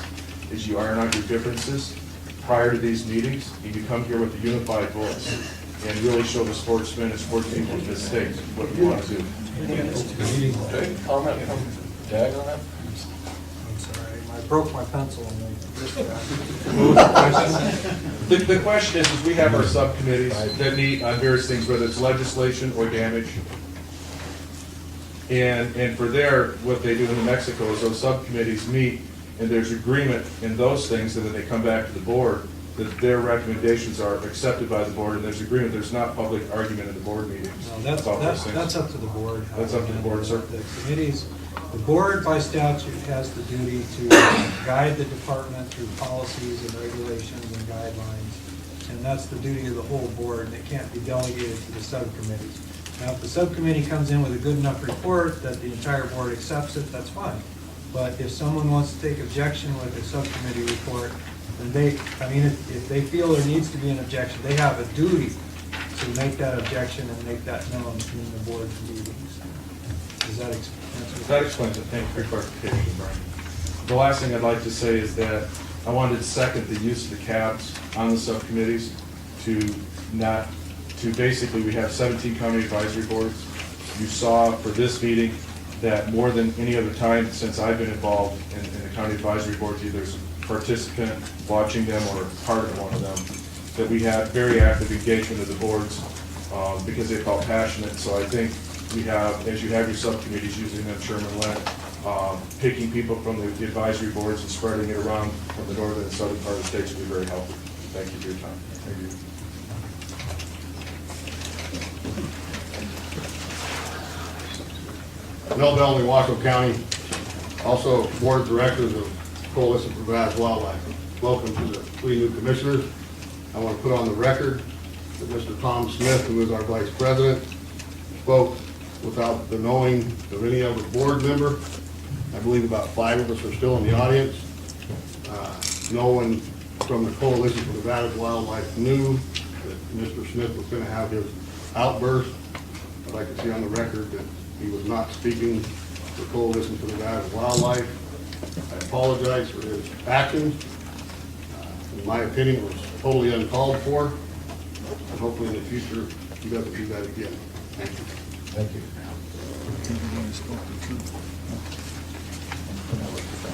Speaker 12: you iron out your differences prior to these meetings, and you come here with a unified voice and really show the sportsmen and sports people in this state what you want to do.
Speaker 9: Okay, comment from Tag on that?
Speaker 7: I'm sorry, I broke my pencil and I missed that.
Speaker 12: The question is we have our subcommittees that meet on various things, whether it's legislation or damage. And for what they do in New Mexico is those subcommittees meet, and there's agreement in those things, and then they come back to the board, that their recommendations are accepted by the board, and there's agreement, there's not public argument in the board meetings.
Speaker 7: No, that's up to the board.
Speaker 12: That's up to the board, sir.
Speaker 7: The committees, the board by statute has the duty to guide the department through policies and regulations and guidelines, and that's the duty of the whole board, and it can't be delegated to the subcommittees. Now, if the subcommittee comes in with a good enough report that the entire board accepts it, that's fine. But if someone wants to take objection with a subcommittee report, then if they feel there needs to be an objection, they have a duty to make that objection and make that known in the board meetings. Does that answer?
Speaker 12: That explains it. Thank you for your clarification, Brian. The last thing I'd like to say is that I wanted to second the use of the cabs on the subcommittees to basically, we have 17 county advisory boards,
Speaker 3: you saw for this meeting that more than any other time since I've been involved in the county advisory boards, either as a participant, watching them, or part of one of them, that we had very active engagement of the boards because they felt passionate. So I think we have, as you have your subcommittees, using them Chairman-led, picking people from the advisory boards and spreading it around from the northern and southern part of the states will be very helpful. Thank you for your time. Thank you.
Speaker 19: Mel Bellamy, Washoe County, also Board of Directors of Coalition for Nevada's Wildlife. Welcome to the 3 new commissioners. I want to put on the record that Mr. Tom Smith, who is our Vice President, spoke without the knowing of any other board member. I believe about 5 of us are still in the audience. No one from the Coalition for Nevada's Wildlife knew that Mr. Smith was going to have his outburst. I'd like to see on the record that he was not speaking for Coalition for Nevada's Wildlife. I apologize for his actions. In my opinion, it was totally uncalled for. And hopefully in the future, he doesn't do that again. Thank you.
Speaker 1: Thank you.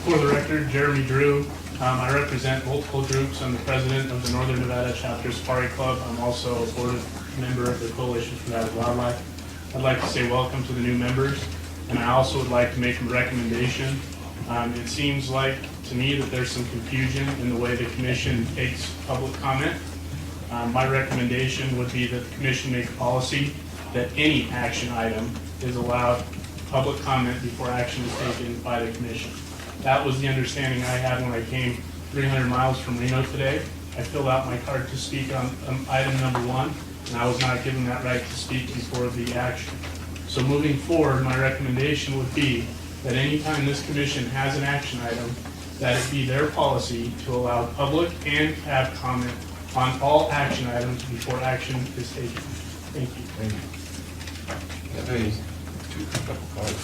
Speaker 20: For the record, Jeremy Drew. I represent multiple groups. I'm the president of the Northern Nevada Chapter Safari Club. I'm also a board member of the Coalition for Nevada's Wildlife. I'd like to say welcome to the new members, and I also would like to make a recommendation. It seems like to me that there's some confusion in the way the commission takes public comment. My recommendation would be that the commission make a policy that any action item is allowed public comment before action is taken by the commission. That was the understanding I had when I came 300 miles from Reno today. I filled out my card to speak on item number 1, and I was not given that right to speak before the action. So moving forward, my recommendation would be that anytime this commission has an action item, that it be their policy to allow public and have comment on all action items before action is taken. Thank you.
Speaker 1: Thank you.
Speaker 9: Have any couple cards?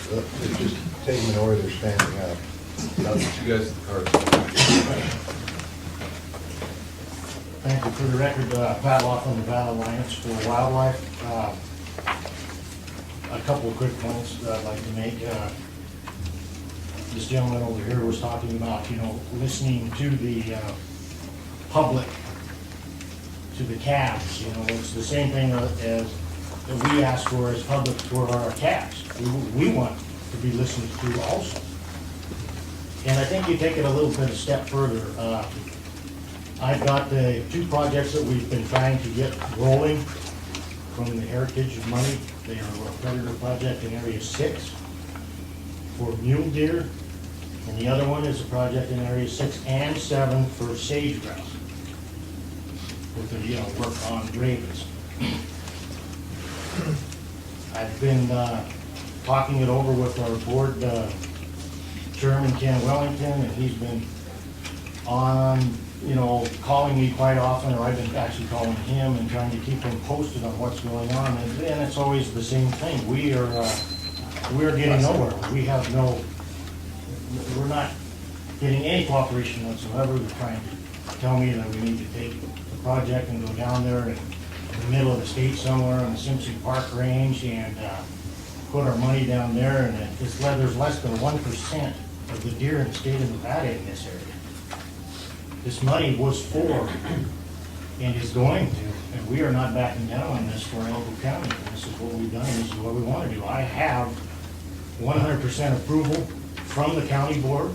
Speaker 1: It's just taking an order, they're standing up.
Speaker 9: You guys, the cards.
Speaker 21: Thank you. For the record, Pat Laughlin, Nevada Alliance for Wildlife. A couple of quick points that I'd like to make. This gentleman over here was talking about, listening to the public, to the calves. It's the same thing as that we ask for as public for our calves. We want to be listened to also. And I think you take it a little bit a step further. I've got the 2 projects that we've been trying to get rolling from the heritage money. They are a predator project in Area 6 for mule deer, and the other one is a project in Area 6 and 7 for sage grouse with the work on ravens. I've been talking it over with our board chairman, Ken Wellington, and he's been on, calling me quite often, or I've been actually calling him and trying to keep him posted on what's going on. And it's always the same thing. We're getting nowhere. We're not getting any cooperation whatsoever. They're trying to tell me that we need to take the project and go down there in the middle of the state somewhere on the Simpson Park Range and put our money down there, and there's less than 1% of the deer in the state of Nevada in this area. This money was for and is going to, and we are not backing down on this for Elko County. This is what we've done, this is what we want to do. I have 100% approval from the county board.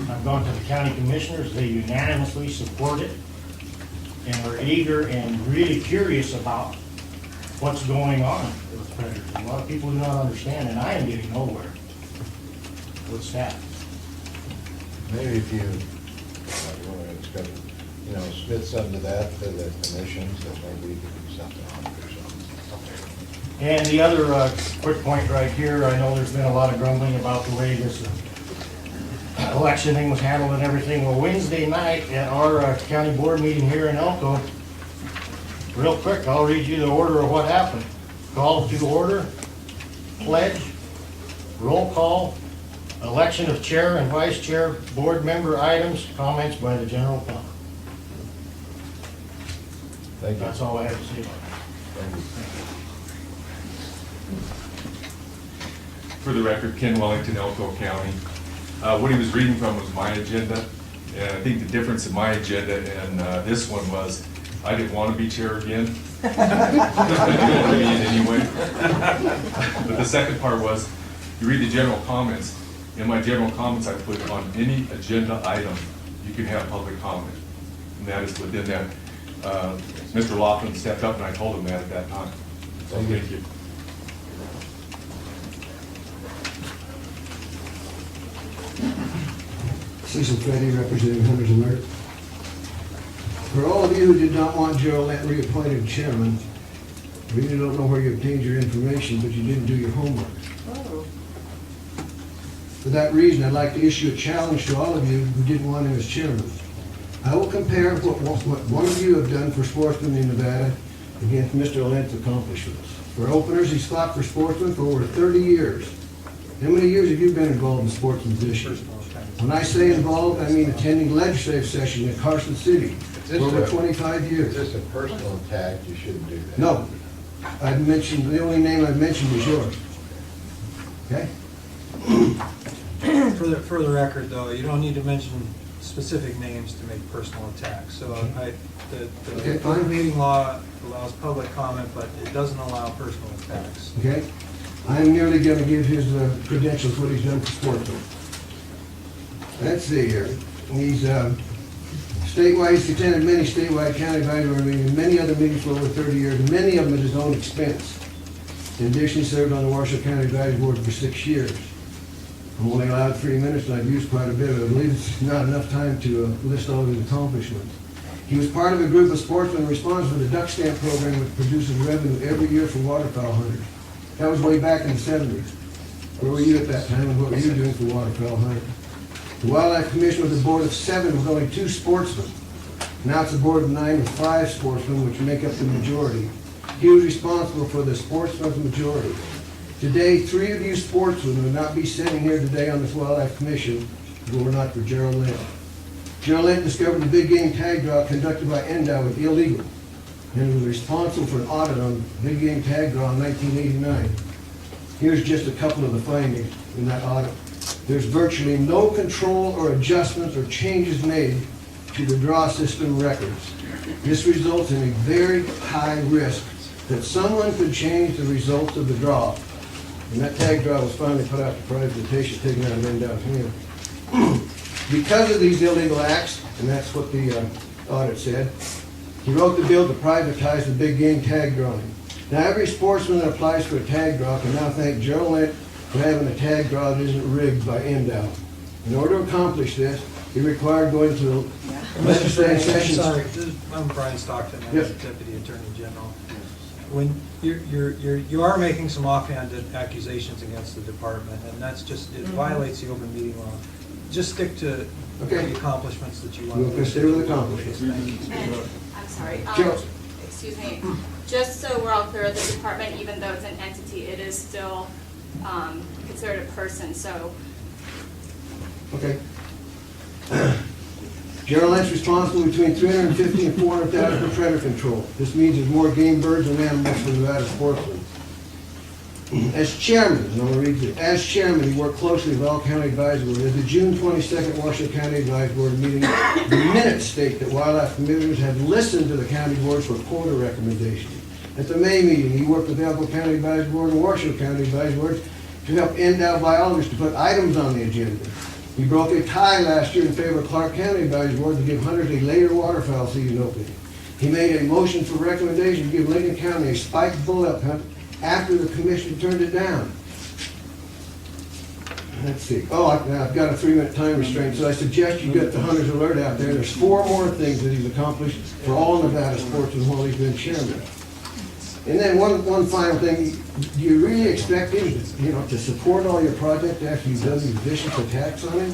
Speaker 21: I've gone to the county commissioners, they unanimously support it and are eager and really curious about what's going on with predators. A lot of people do not understand, and I am getting nowhere with staff.
Speaker 1: Maybe if you submit something to that, to the commissions, that maybe you could do something on it or something.
Speaker 21: And the other quick point right here, I know there's been a lot of grumbling about the way this election thing was handled and everything. Well, Wednesday night at our county board meeting here in Elko, real quick, I'll read you the order of what happened. Call to order, pledge, roll call, election of chair and vice chair, board member items, comments by the general public.
Speaker 1: Thank you.
Speaker 21: That's all I have to say about
Speaker 1: Thank you.
Speaker 3: For the record, Ken Wellington, Elko County. What he was reading from was my agenda, and I think the difference in my agenda and this one was, I didn't want to be chair again. I didn't want to be in any way. But the second part was, you read the general comments. In my general comments, I put on any agenda item, you can have public comment. And that is within that. Mr. Laughlin stepped up and I told him that at that time. So thank you.
Speaker 16: Cecil Freddy, representing Hunters Alert. For all of you who did not want Gerald Lent reappointed chairman, I really don't know where you obtained your information, but you didn't do your homework. For that reason, I'd like to issue a challenge to all of you who didn't want him as chairman. I will compare what one of you have done for sportsmen in Nevada against Mr. Lent's accomplishments. For openers, he's fought for sportsmen for over 30 years. How many years have you been involved in sportsmen's issues? When I say involved, I mean attending legislative session in Carson City for over 25 years.
Speaker 1: Is this a personal attack? You shouldn't do that.
Speaker 16: No. I've mentioned, the only name I've mentioned is yours. Okay?
Speaker 7: For the record, though, you don't need to mention specific names to make personal attacks. So the open meeting law allows public comment, but it doesn't allow personal attacks.
Speaker 16: Okay? I'm merely going to give his credentials, what he's done for sportsmen. Let's see here. He's statewide, he's attended many statewide county advisory meetings, and many other meetings for over 30 years, and many of them at his own expense. In addition, he served on the Washoe County Advisory Board for 6 years. I'm only allowed 3 minutes, and I've used quite a bit of it. I believe it's not enough time to list all of his accomplishments. He was part of a group of sportsmen responsible for the duck stamp program, which produces revenue every year for waterfowl hunters. That was way back in the 70s. Where were you at that time, and what were you doing for waterfowl hunters? The Wildlife Commission was a board of 7 with only 2 sportsmen. Now it's a board of 9 with 5 sportsmen, which make up the majority. He was responsible for the sportsman's majority. Today, 3 of you sportsmen would not be sitting here today on this Wildlife Commission if it were not for Gerald Lent. Gerald Lent discovered the big game tag draw conducted by NDOW was illegal, and he was responsible for an audit on the big game tag draw in 1989. Here's just a couple of the findings in that audit. There's virtually no control or adjustments or changes made to the draw system records. This results in a very high risk that someone could change the results of the draw. And that tag draw was finally put out for privatization, taken out of NDOW's hand. Because of these illegal acts, and that's what the audit said, he wrote the bill to privatize the big game tag drawing. Now, every sportsman that applies for a tag draw can now thank Gerald Lent for having a tag draw that isn't rigged by NDOW. In order to accomplish this, he required going to the legislative sessions.
Speaker 7: Sorry, I'm Brian Stockton, I'm the Deputy Attorney General. When you are making some offhanded accusations against the department, and that's just, it violates the open meeting law. Just stick to the accomplishments that you want.
Speaker 16: We'll stay with accomplishments.
Speaker 5: And, I'm sorry,
Speaker 16: Joe.
Speaker 5: excuse me, just so we're all clear, the department, even though it's an entity, it is still considered a person, so.
Speaker 16: Okay. Gerald Lent's responsible between 350 and 400,000 for predator control. This means there's more game birds and animals for Nevada sportsmen. As chairman, and I'm going to read this, as chairman, he worked closely with all county advisory boards. At the June 22nd Washoe County Advisory Board meeting, the minutes state that wildlife commissioners had listened to the county boards for quota recommendations. At the May meeting, he worked with Elko County Advisory Board and Washoe County Advisory Board to help NDOW biologists to put items on the agenda. He broke a tie last year in favor of Clark County Advisory Board to give hunters a later waterfowl season opening. He made a motion for recommendation to give Lincoln County a spiked bull elk hunt after the commission turned it down. Let's see. Oh, I've got a 3-minute time restraint, so I suggest you get the Hunters Alert out there. There's 4 more things that he's accomplished for all Nevada sportsmen while he's been chairman. And then one final thing, do you really expect him to support all your projects after you've done these vicious attacks on him?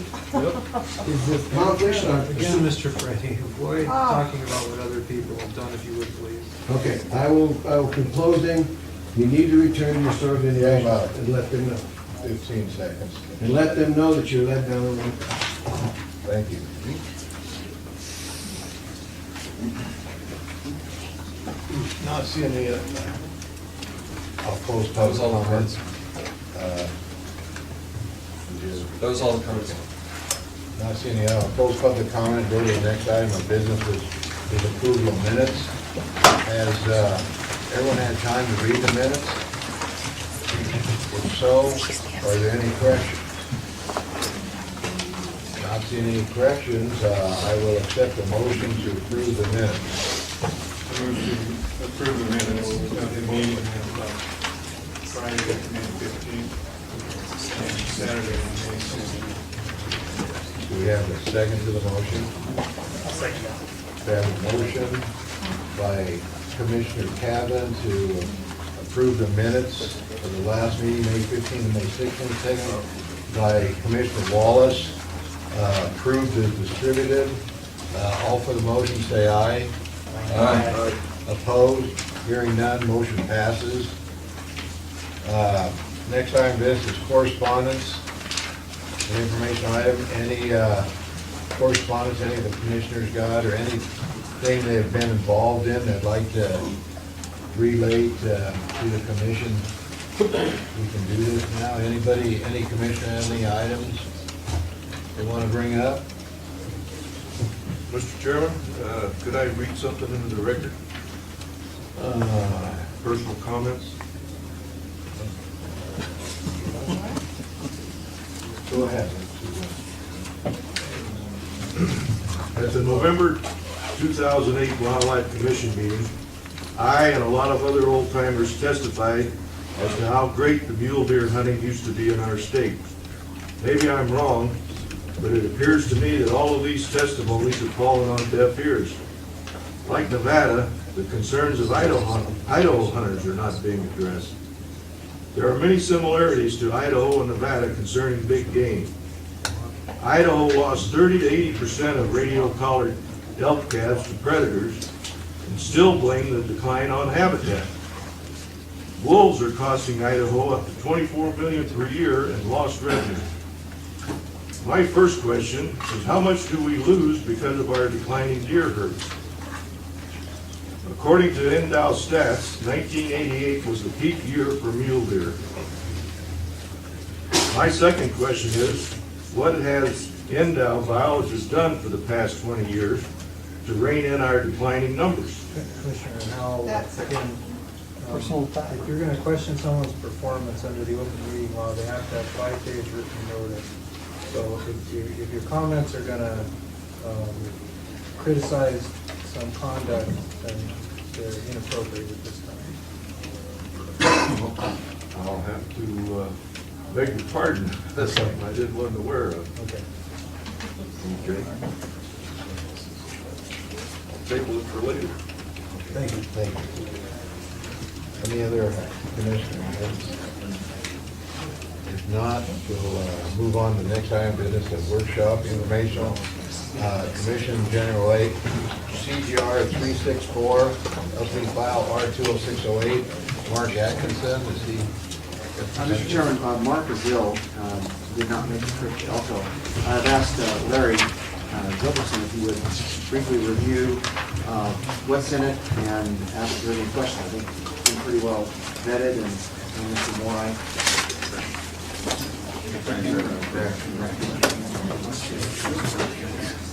Speaker 16: Is it accomplished?
Speaker 7: Again, Mr. Freddy, avoid talking about what other people have done, if you would please.
Speaker 16: Okay, I will conclude then. You need to return to your served individuals and let them know.
Speaker 1: 15 seconds.
Speaker 16: And let them know that you're let down.
Speaker 1: Thank you.
Speaker 18: Not seeing any,
Speaker 1: I'll close public comments.
Speaker 9: That was all the comments.
Speaker 1: Not seeing any, I'll close public comment, go to the next item of business, which is approval of minutes. Has everyone had time to read the minutes? If so, are there any corrections? Not seeing any corrections, I will accept the motion to approve the minutes.
Speaker 3: Approve the minutes of the meeting of Friday, May 15th, and Saturday, May 16th.
Speaker 1: Do we have a second to the motion?
Speaker 20: Second.
Speaker 1: We have a motion by Commissioner Cavan to approve the minutes of the last meeting, May 15th and May 16th, second by Commissioner Wallace. Approved as distributed. All for the motion, say aye.
Speaker 9: Aye.
Speaker 1: Opposed? Hearing none, motion passes. Next item of business is correspondence. An information item, any correspondence any of the commissioners got, or anything they have been involved in that'd like to relate to the commission? We can do this now. Anybody, any commissioner, have any items they want to bring up?
Speaker 12: Mr. Chairman, could I read something into the record? Personal comments?
Speaker 1: Go ahead.
Speaker 12: At the November 2008 Wildlife Commission meeting, I and a lot of other old timers testified as to how great the mule deer hunting used to be in our state. Maybe I'm wrong, but it appears to me that all of these testimonies have fallen on deaf ears. Like Nevada, the concerns of Idaho hunters are not being addressed. There are many similarities to Idaho and Nevada concerning big game. Idaho lost 30 to 80% of radio-collared elk calves to predators and still blame the decline on habitat. Wolves are costing Idaho up to $24 million per year in lost revenue. My first question is, how much do we lose because of our declining deer herds? According to NDOW stats, 1988 was the peak year for mule deer. My second question is, what has NDOW biologists done for the past 20 years to rein in our declining numbers?
Speaker 7: Commissioner, now, again, if you're gonna question someone's performance under the open meeting law, they have to have 5 days written notice. So if your comments are gonna criticize some conduct, then they're inappropriate at this time.
Speaker 12: I'll have to beg your pardon. That's something I wasn't aware of.
Speaker 7: Okay.
Speaker 12: Okay. I'll table it for later.
Speaker 1: Thank you. Thank you. Any other commissioners? If not, we'll move on to the next item of business, the workshop informational. Commission General 8, CGR 364, LC file R20608, Mark Atkinson, is he?
Speaker 13: Mr. Chairman, Mark is ill, did not make the trip to Elko. I've asked Larry Gilbertson if he would briefly review what's in it and ask if there are any questions. I think it's been pretty well vetted, and Mr. Morai.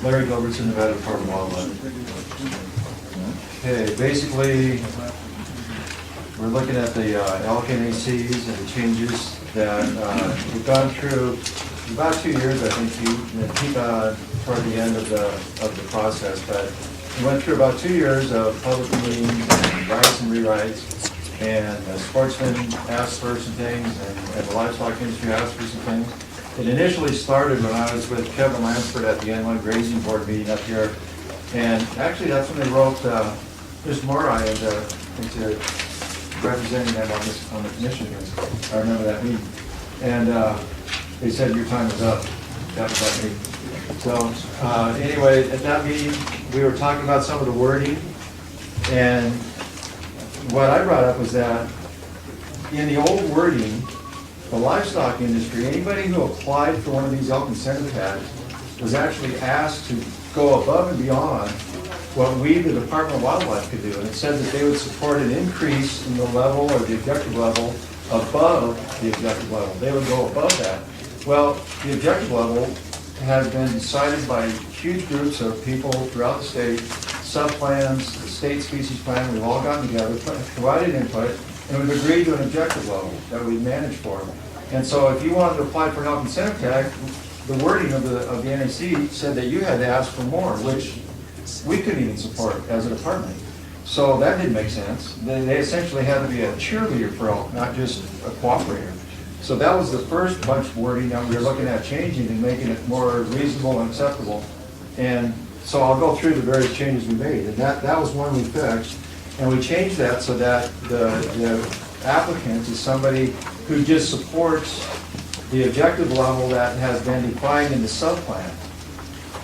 Speaker 10: Larry Gilbertson, Nevada Department of Wildlife. Okay, basically, we're looking at the elk NACs and the changes that we've gone through about 2 years, I think, keep toward the end of the process, but we went through about 2 years of public meetings and writes and rewrites, and the sportsmen asked for some things, and the livestock industry asked for some things. It initially started when I was with Kevin Lansford at the N1 Grazing Board meeting up here, and actually that's when they wrote Mr. Morai into representing them on the commission here. I remember that meeting. And they said your time was up. That was that meeting. So anyway, at that meeting, we were talking about some of the wording, and what I brought up was that in the old wording, the livestock industry, anybody who applied for one of these elk incentive tags was actually asked to go above and beyond what we, the Department of Wildlife, could do. And it said that they would support an increase in the level or the objective level above the objective level. They would go above that. Well, the objective level has been decided by huge groups of people throughout the state, sub-plans, the state species plan, we've all gotten together, provided input, and we've agreed to an objective level that we manage for. And so if you wanted to apply for an elk incentive tag, the wording of the NAC said that you had to ask for more, which we couldn't even support as a department. So that didn't make sense. They essentially had to be a cheerleader for elk, not just a cooperator. So that was the first bunch of wording that we were looking at changing and making it more reasonable and acceptable. And so I'll go through the various changes we made. And that was one we fixed. And we changed that so that the applicant is somebody who just supports the objective level that has been defined in the sub-plan.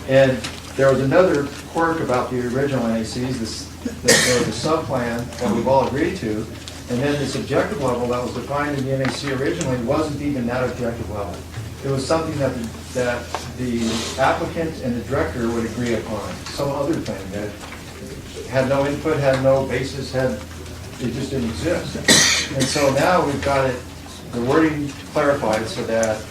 Speaker 10: And there was another quirk about the original NACs, the sub-plan that we've all agreed to, and then this objective level that was defined in the NAC originally wasn't even that objective level. It was something that the applicant and the director would agree upon, some other thing that had no input, had no basis, it just didn't exist. And so now we've got it, the wording clarified so that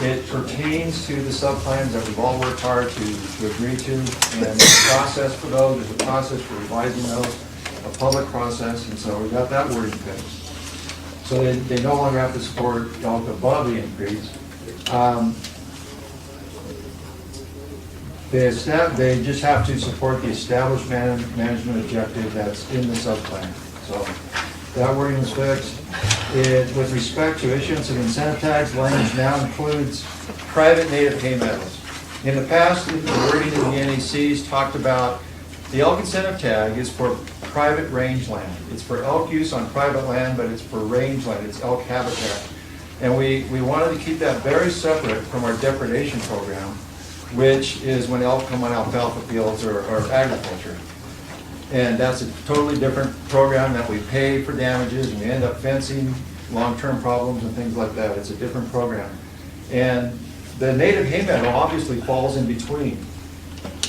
Speaker 10: it pertains to the sub-plans that we've all worked hard to agree to, and there's a process for those, there's a process for revising those, a public process, and so we got that wording fixed. So they no longer have to support elk above the increase. They just have to support the established management objective that's in the sub-plan. So that wording was fixed. With respect to issuance of incentive tags, language now includes private native hay meadows. In the past, the wording in the NACs talked about the elk incentive tag is for private range land. It's for elk use on private land, but it's for range land. It's elk habitat. And we wanted to keep that very separate from our depredation program, which is when elk come on alfalfa fields or agriculture. And that's a totally different program that we pay for damages and we end up fencing long-term problems and things like that. It's a different program. And the native hay meadow obviously falls in between.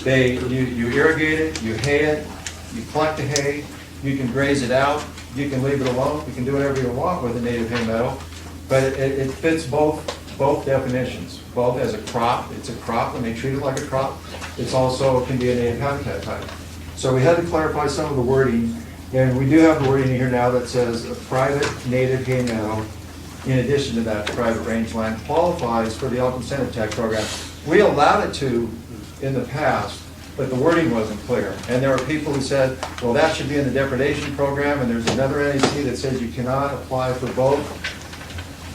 Speaker 10: You irrigate it, you hay it, you collect the hay, you can graze it out, you can leave it alone, you can do whatever you want with a native hay meadow, but it fits both definitions. Both as a crop, it's a crop when they treat it like a crop. It's also can be a native habitat type. So we had to clarify some of the wording, and we do have the wording here now that says a private native hay meadow, in addition to that private rangeland, qualifies for the elk incentive tag program. We allowed it to in the past, but the wording wasn't clear. And there were people who said, well, that should be in the depredation program, and there's another NAC that says you cannot apply for both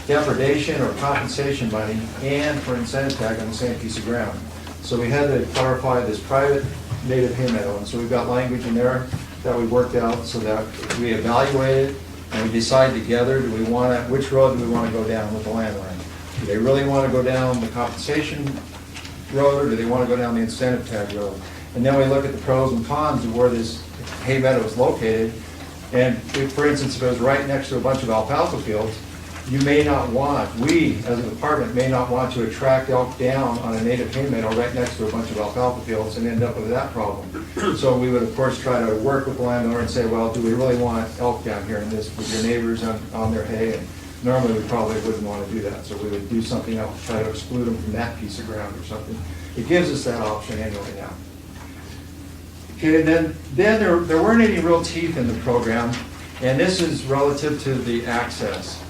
Speaker 10: depredation or compensation money and for incentive tag on the same piece of ground. So we had to clarify this private native hay meadow, and so we've got language in there that we worked out so that we evaluate it and we decide together, which road do we want to go down with the landowner? Do they really want to go down the compensation road, or do they want to go down the incentive tag road? And then we look at the pros and cons of where this hay meadow is located. And if, for instance, if it was right next to a bunch of alfalfa fields, we as a department may not want to attract elk down on a native hay meadow right next to a bunch of alfalfa fields and end up with that problem. So we would of course try to work with the landowner and say, well, do we really want elk down here in this with your neighbors on their hay? And normally we probably wouldn't want to do that, so we would do something else, try to exclude them from that piece of ground or something. It gives us that option annually now. Okay, and then there weren't any real teeth in the program, and this is relative to the access.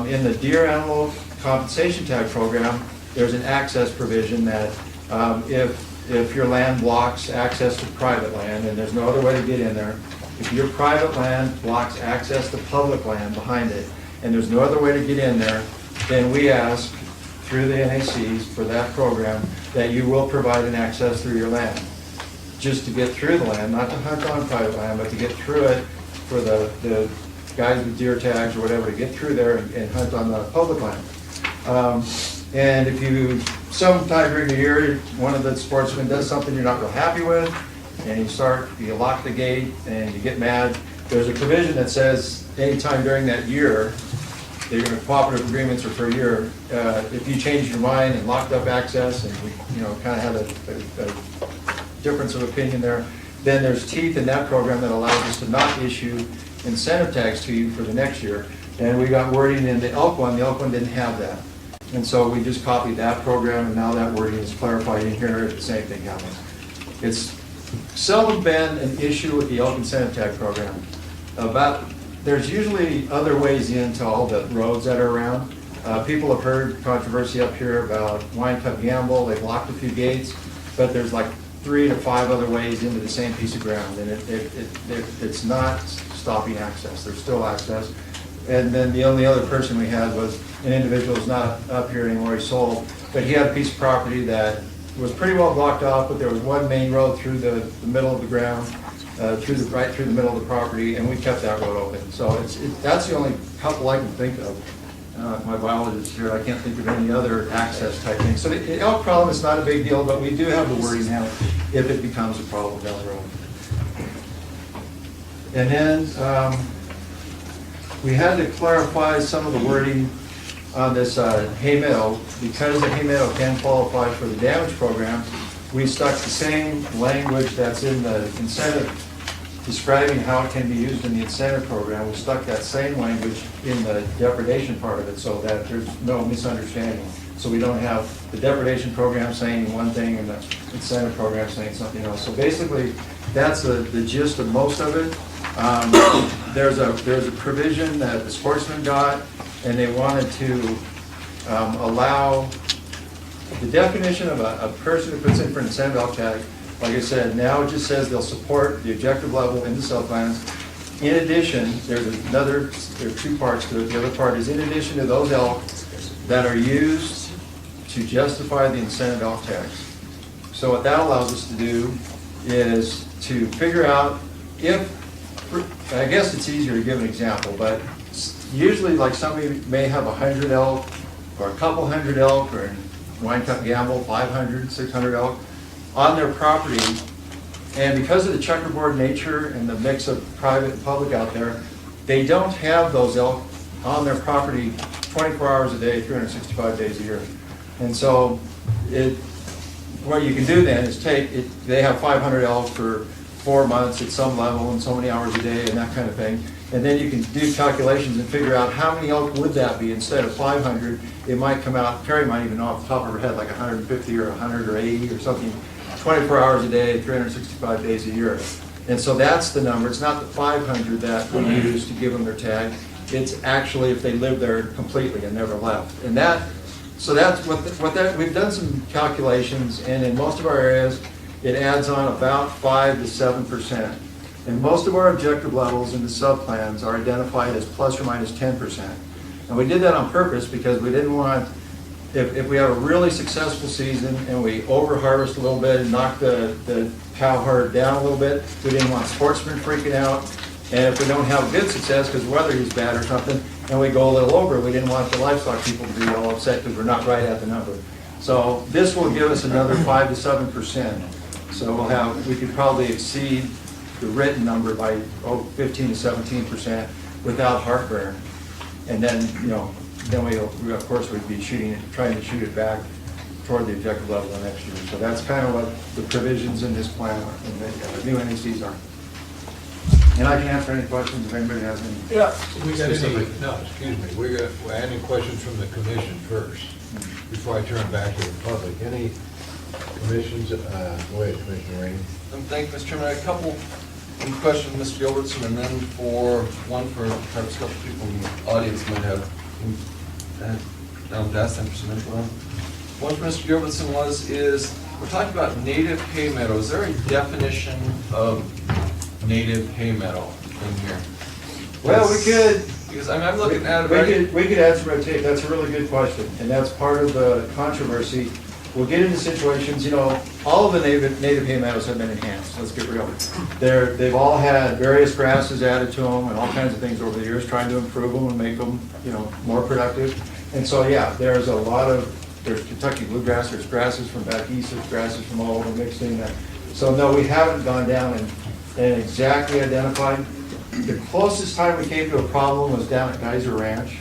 Speaker 10: In the deer animal compensation tag program, there's an access provision that if your land blocks access to private land and there's no other way to get in there, if your private land blocks access to public land behind it and there's no other way to get in there, then we ask through the NACs for that program that you will provide an access through your land. Just to get through the land, not to hunt on private land, but to get through it for the guys with deer tags or whatever, to get through there and hunt on the public land. And if you, sometime during the year, one of the sportsmen does something you're not real happy with, and you lock the gate and you get mad, there's a provision that says anytime during that year, they're going to cooperative agreements are for a year, if you change your mind and locked up access and kind of had a difference of opinion there, then there's teeth in that program that allows us to not issue incentive tags to you for the next year. And we got wording in the elk one didn't have that. And so we just copied that program, and now that wording is clarified in here, the same thing happens. It's seldom been an issue with the elk incentive tag program. There's usually other ways into all the roads that are around. People have heard controversy up here about Wine Cup Gamble. They've locked a few gates, but there's like 3 to 5 other ways into the same piece of ground, and it's not stopping access. There's still access. And then the only other person we had was an individual who's not up here anymore. He sold, but he had a piece of property that was pretty well blocked off, but there was one main road through the middle of the ground, right through the middle of the property, and we kept that road open. So that's the only couple I can think of. My biologist here, I can't think of any other access type thing. So the elk problem is not a big deal, but we do have the wording now if it becomes a problem down the road. And then we had to clarify some of the wording on this hay meadow. Because the hay meadow can qualify for the damage program, we stuck the same language that's in the incentive describing how it can be used in the incentive program. We stuck that same language in the depredation part of it so that there's no misunderstanding. So we don't have the depredation program saying one thing and the incentive program saying something else. So basically, that's the gist of most of it. There's a provision that the sportsmen got, and they wanted to allow the definition of a person who puts in for an incentive elk tag. Like I said, now it just says they'll support the objective level in the sub-plans. In addition, there are 2 parts to it. The other part is in addition to those elk that are used to justify the incentive elk tags. So what that allows us to do is to figure out if, I guess it's easier to give an example, but usually like somebody may have 100 elk or a couple hundred elk, or in Wine Cup Gamble, 500, 600 elk on their property, and because of the checkerboard nature and the mix of private and public out there, they don't have those elk on their property 24 hours a day, 365 days a year. And so what you can do then is they have 500 elk for 4 months at some level and so many hours a day and that kind of thing. And then you can do calculations and figure out how many elk would that be. Instead of 500, it might come out, Carrie might even know off the top of her head, like 150 or 100 or 80 or something, 24 hours a day, 365 days a year. And so that's the number. It's not the 500 that we use to give them their tag. It's actually if they live there completely and never left. And so that's we've done some calculations, and in most of our areas, it adds on about 5 to 7%. And most of our objective levels in the sub-plans are identified as plus or minus 10%. And we did that on purpose because we didn't want, if we have a really successful season and we over-harvest a little bit and knock the cow herd down a little bit, we didn't want sportsmen freaking out. And if we don't have good success because the weather is bad or something, and we go a little over, we didn't want the livestock people to be all upset because we're not right at the number. So this will give us another 5 to 7%. So we could probably exceed the written number by 15 to 17% without heartburn. And then, then we of course would be trying to shoot it back toward the objective level the next year. So that's kind of what the provisions in this plan and the new NECs are. And I can answer any questions if anybody has any.
Speaker 1: Yeah. We're adding questions from the commission first before I turn back to the public. Any commissions? Go ahead, Commissioner Rainey.
Speaker 9: Thank you, Mr. Chairman. I had a couple questions, Mr. Gilbertson, and then one for perhaps a couple people in the audience might have asked them for some info on. One for Mr. Gilbertson is we're talking about native hay meadow. Is there a definition of native hay meadow in here?
Speaker 10: Well, we could.
Speaker 9: Because I'm looking at it.
Speaker 10: We could add some red tape. That's a really good question, and that's part of the controversy. We'll get into situations, all of the native hay meadows have been enhanced. Let's get real. They've all had various grasses added to them and all kinds of things over the years, trying to improve them and make them, more productive. And so, yeah, there's Kentucky bluegrass, there's grasses from back east, there's grasses from all over mixed in there. So no, we haven't gone down and exactly identified. The closest time we came to a problem was down at Geyser Ranch.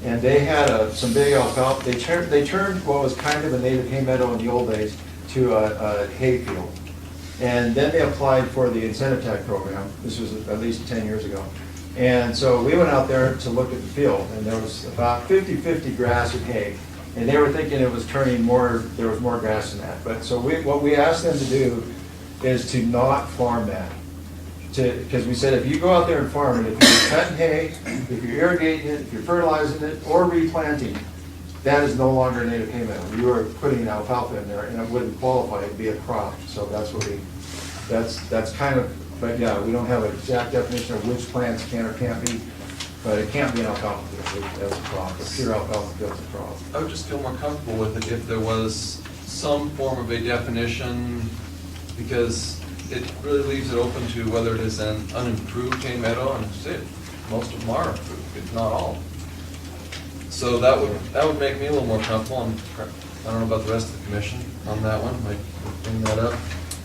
Speaker 10: And they had some big alfalfa. They turned what was kind of a native hay meadow in the old days to a hay field.
Speaker 2: And then they applied for the incentive tag program. This was at least 10 years ago. And so we went out there to look at the field, and there was about 50-50 grass and hay. And they were thinking it was turning more, there was more grass than that. But so what we asked them to do is to not farm that. Because we said, if you go out there and farm it, if you're cutting hay, if you're irrigating it, if you're fertilizing it, or replanting, that is no longer a native hay meadow. You are putting alfalfa in there, and it wouldn't qualify to be a crop. So that's what that's kind of, but yeah, we don't have an exact definition of which plants can or can't be, but it can't be an alfalfa field as a crop. A pure alfalfa field is a crop.
Speaker 9: I would just feel more comfortable with it if there was some form of a definition, because it really leaves it open to whether it is an unimproved hay meadow, and most of them are improved, if not all. So that would make me a little more comfortable, and I don't know about the rest of the commission on that one, might bring that up.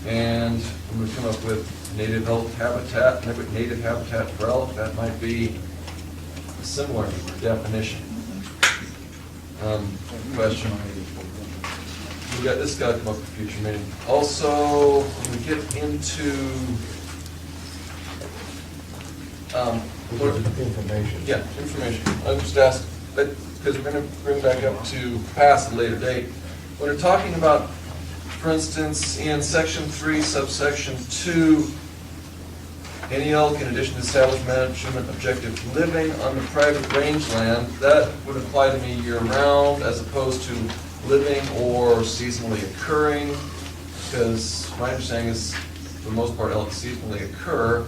Speaker 9: And I'm gonna come up with native habitat for elk, that might be a similar definition. Question. This got to come up at a future meeting. Also, when we get into
Speaker 1: information.
Speaker 9: Yeah, information. I just asked, because we're going to bring back up to pass at a later date. When we're talking about, for instance, in section 3, subsection 2, any elk in addition to established management objective living on the private rangeland, that would apply to me year-round as opposed to living or seasonally occurring, because my understanding is, for the most part, elk seasonally occur.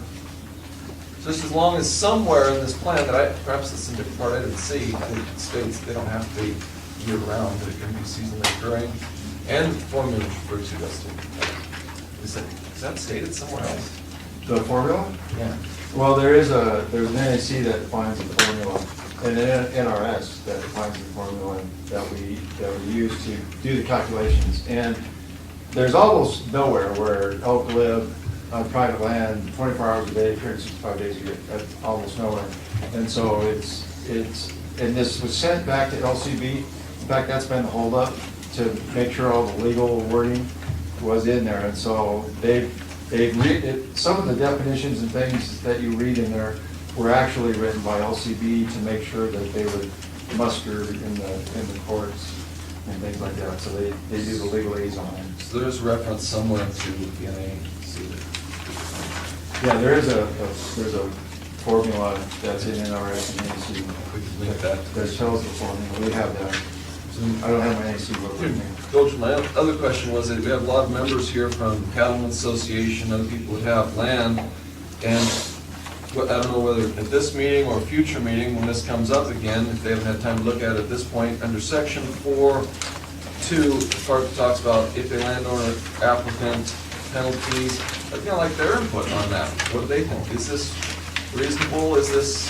Speaker 9: So just as long as somewhere in this plan that perhaps it's in a different part I didn't see, it states they don't have to be year-round, but it can be seasonally occurring, and the formula referred to us to. Is that stated somewhere else?
Speaker 2: The formula?
Speaker 9: Yeah.
Speaker 2: Well, there's an NAC that defines the formula, and an NRS that defines the formula that we use to do the calculations. And there's almost nowhere where elk live on private land 24 hours a day, 365 days a year. That's almost nowhere. And so and this was sent back to LCB. In fact, that's been the holdup, to make sure all the legal wording was in there. And so some of the definitions and things that you read in there were actually written by LCB to make sure that they would muster in the courts and things like that. So they do the legal liaison.
Speaker 9: So there's reference somewhere to the NAC.
Speaker 2: Yeah, there's a formula that's in NRS and NAC.
Speaker 9: We can link that.
Speaker 2: That tells the formula. We have that. I don't have my NAC book with me.
Speaker 9: Coach, my other question was that we have a lot of members here from Cattlemen's Association, other people who have land, and I don't know whether at this meeting or a future meeting, when this comes up again, if they haven't had time to look at it at this point, under section 4.2, the part that talks about if a landowner applicant penalties, I'd kind of like their input on that. What do they think? Is this reasonable? Is this,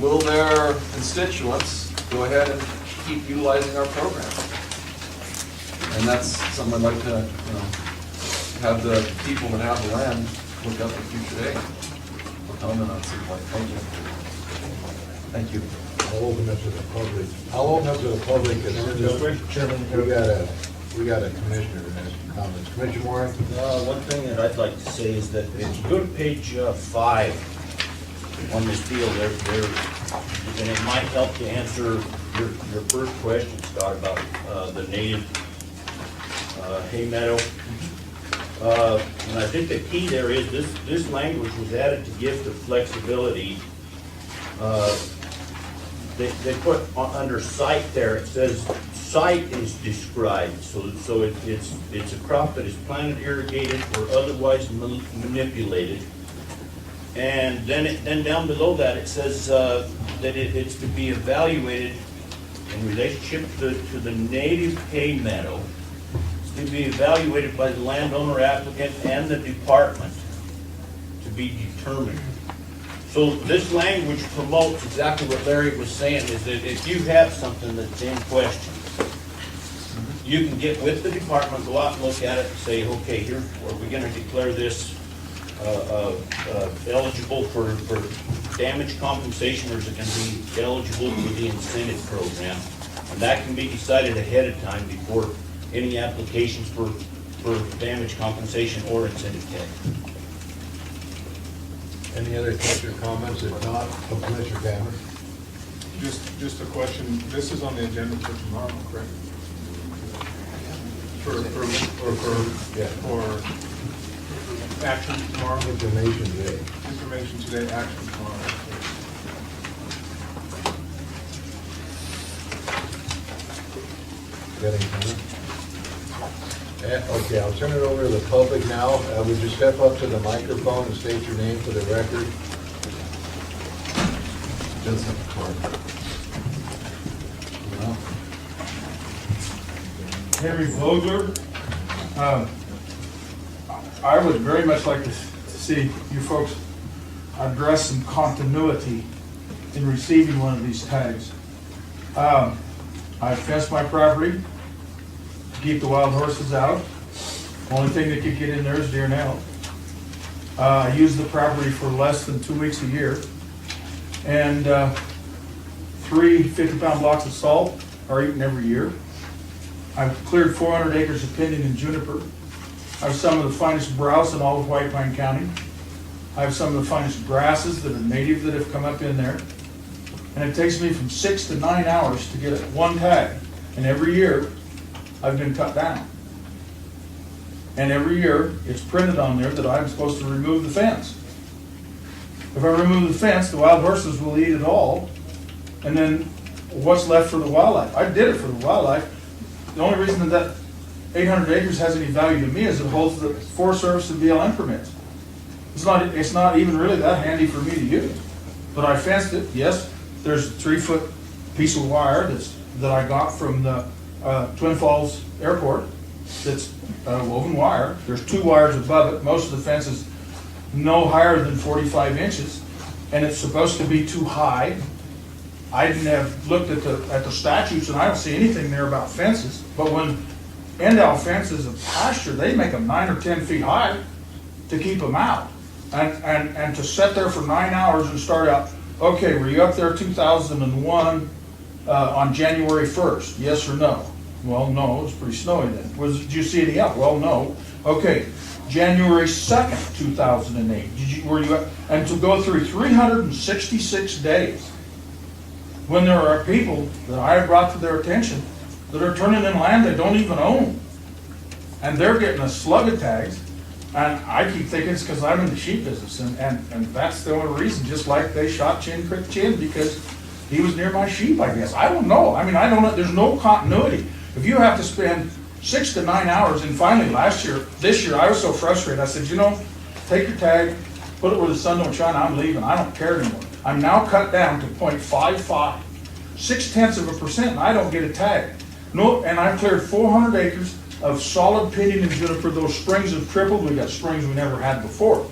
Speaker 9: will their constituents go ahead and keep utilizing our program? And that's something I'd like to, have the people that have the land look up at a future date. Or comment on something like, thank you. Thank you.
Speaker 1: I'll open up to the public. I'll open up to the public, because we got a commissioner that has some comments. Commissioner Moore?
Speaker 22: One thing that I'd like to say is that if you go to page 5 on this deal, and it might help to answer your first question, Scott, about the native hay meadow. And I think the key there is this language was added to give the flexibility. They put under site there, it says site is described, so it's a crop that is planted, irrigated, or otherwise manipulated. And then down below that it says that it's to be evaluated in relationship to the native hay meadow. It's to be evaluated by the landowner, applicant, and the department to be determined. So this language promotes exactly what Larry was saying, is that if you have something that's in question, you can get with the department, go out and look at it and say, okay, here, are we going to declare this eligible for damage compensation, or is it going to be eligible for the incentive program? And that can be decided ahead of time before any applications for for damage compensation or incentive tag.
Speaker 1: Any other questions or comments? If not, Commissioner Cameron.
Speaker 3: Just a question, this is on the agenda for tomorrow, correct? For action tomorrow?
Speaker 1: Information today.
Speaker 3: Information today, action tomorrow.
Speaker 1: Got any comments? Okay, I'll turn it over to the public now. Would you step up to the microphone and state your name for the record?
Speaker 3: Joseph Clark. Henry Vogler. I would very much like to see you folks address some continuity in receiving one of these tags. I fenced my property to keep the wild horses out. Only thing that could get in there is deer and elk. I use the property for less than 2 weeks a year. And 3 50-pound blocks of salt are eaten every year. I've cleared 400 acres of pinyon and juniper. I have some of the finest browse in all of White Pine County. I have some of the finest grasses that are native that have come up in there. And it takes me from 6 to 9 hours to get one tag. And every year, I've been cut down. And every year, it's printed on there that I'm supposed to remove the fence. If I remove the fence, the wild horses will eat it all. And then what's left for the wildlife? I did it for the wildlife. The only reason that 800 acres has any value to me is it holds the Forest Service and BLM permits. It's not even really that handy for me to use. But I fenced it, yes. There's a 3-foot piece of wire that I got from the Twin Falls Airport that's woven wire. There's 2 wires above it. Most of the fence is no higher than 45 inches, and it's supposed to be too high. I didn't have looked at the statutes, and I don't see anything there about fences. But when end-owl fences of pasture, they make them 9 or 10 feet high to keep them out, and to sit there for 9 hours and start out. Okay, were you up there 2001 on January 1st? Yes or no? Well, no, it was pretty snowy then. Did you see any up? Well, no. Okay, January 2nd, 2008. Were you up? And to go through 366 days when there are people that I have brought to their attention that are turning in land they don't even own. And they're getting a slug of tags. And I keep thinking it's because I'm in the sheep business, and that's the only reason, just like they shot Chin Creek Chin because he was near my sheep, I guess. I don't know. I mean, I don't know. There's no continuity. If you have to spend 6 to 9 hours, and finally this year, I was so frustrated. I said, take your tag, put it where the sun don't shine, I'm leaving. I don't care anymore. I'm now cut down to 0.55, 0.6%, and I don't get a tag. No, and I've cleared 400 acres of solid pinyon and juniper. Those springs have tripled. We got springs we never had before.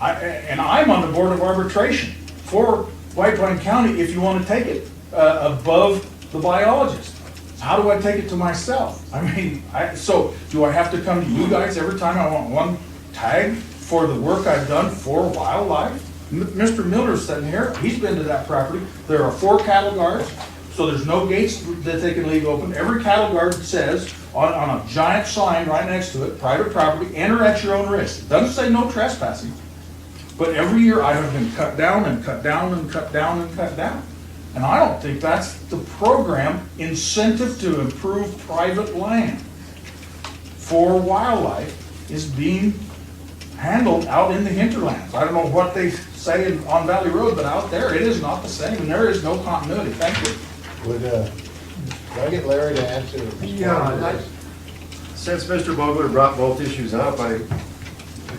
Speaker 3: I'm on the board of arbitration for White Pine County if you want to take it above the biologist. How do I take it to myself? I mean, so do I have to come to you guys every time I want one tag for the work I've done for wildlife? Mr. Miller's sitting here. He's been to that property. There are 4 cattle guards, so there's no gates that they can leave open. Every cattle guard says on a giant sign right next to it, private property, enter at your own risk. It doesn't say no trespassing. But every year I have been cut down and cut down and cut down and cut down. And I don't think that's the program incentive to improve private land for wildlife is being handled out in the hinterlands. I don't know what they say on Valley Road, but out there it is not the same, and there is no continuity. Thank you.
Speaker 1: Can I get Larry to answer?
Speaker 2: Yeah, since Mr. Vogler brought both issues up, I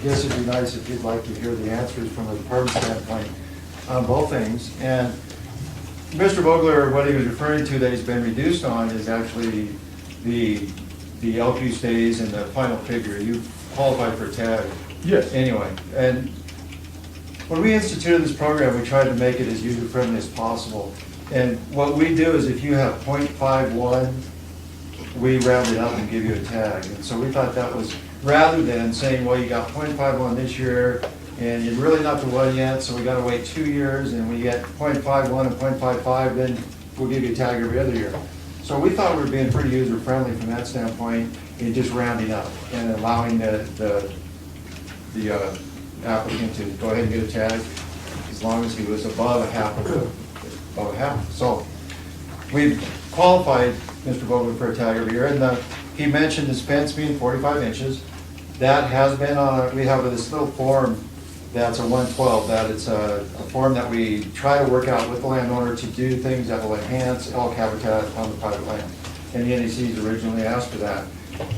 Speaker 2: guess it'd be nice if you'd like to hear the answers from a department standpoint on both things. And Mr. Vogler, what he was referring to that he's been reduced on is actually the LQ stays and the final figure. You qualified for a tag.
Speaker 3: Yes.
Speaker 2: Anyway, and when we instituted this program, we tried to make it as user-friendly as possible. And what we do is if you have 0.51, we round it up and give you a tag. And so we thought that was, rather than saying, well, you got 0.51 this year, and you're really not to one yet, so we got to wait 2 years, and when you get 0.51 and 0.55, then we'll give you a tag every other year. So we thought we were being pretty user-friendly from that standpoint in just rounding up and allowing the applicant to go ahead and get a tag as long as he was above a half. So we've qualified Mr. Vogler for a tag every year, and he mentioned his fence being 45 inches. That has been on, we have this little form that's a 112, that it's a form that we try to work out with the landowner to do things that will enhance elk habitat on the private land. And the NEC's originally asked for that.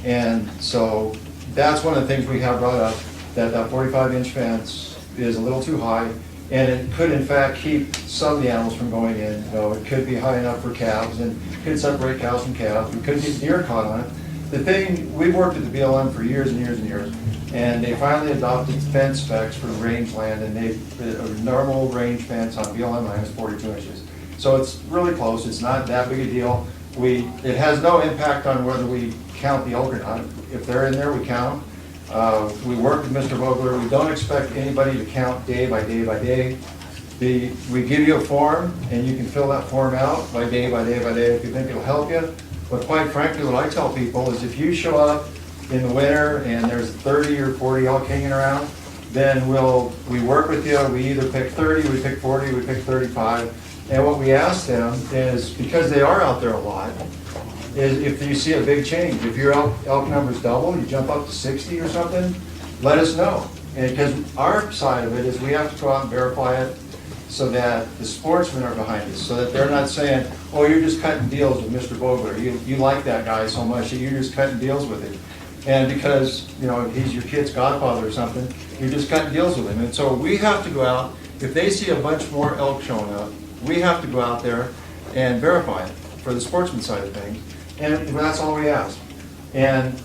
Speaker 2: And so that's one of the things we have brought up, that 45-inch fence is a little too high, and it could in fact keep some of the animals from going in. You know, it could be high enough for calves and could separate cows from calves. We could get deer caught on it. The thing, we've worked at the BLM for years and years and years, and they finally adopted fence specs for rangeland, and a normal range fence on BLM land is 42 inches. So it's really close, it's not that big a deal. It has no impact on whether we count the elk or not. If they're in there, we count them. We work with Mr. Vogler. We don't expect anybody to count day by day by day. We give you a form, and you can fill that form out by day by day by day if you think it'll help you. But quite frankly, what I tell people is if you show up in the winter and there's 30 or 40 elk hanging around, then we work with you. We either pick 30, we pick 40, we pick 35. And what we ask them is, because they are out there a lot, is if you see a big change, if your elk numbers double, you jump up to 60 or something, let us know. And because our side of it is we have to go out and verify it so that the sportsmen are behind us, so that they're not saying, oh, you're just cutting deals with Mr. Vogler. You like that guy so much that you're just cutting deals with him. And because, you know, he's your kid's godfather or something, you're just cutting deals with him. And so we have to go out, if they see a bunch more elk showing up, we have to go out there and verify it for the sportsman side of things. And that's all we ask. And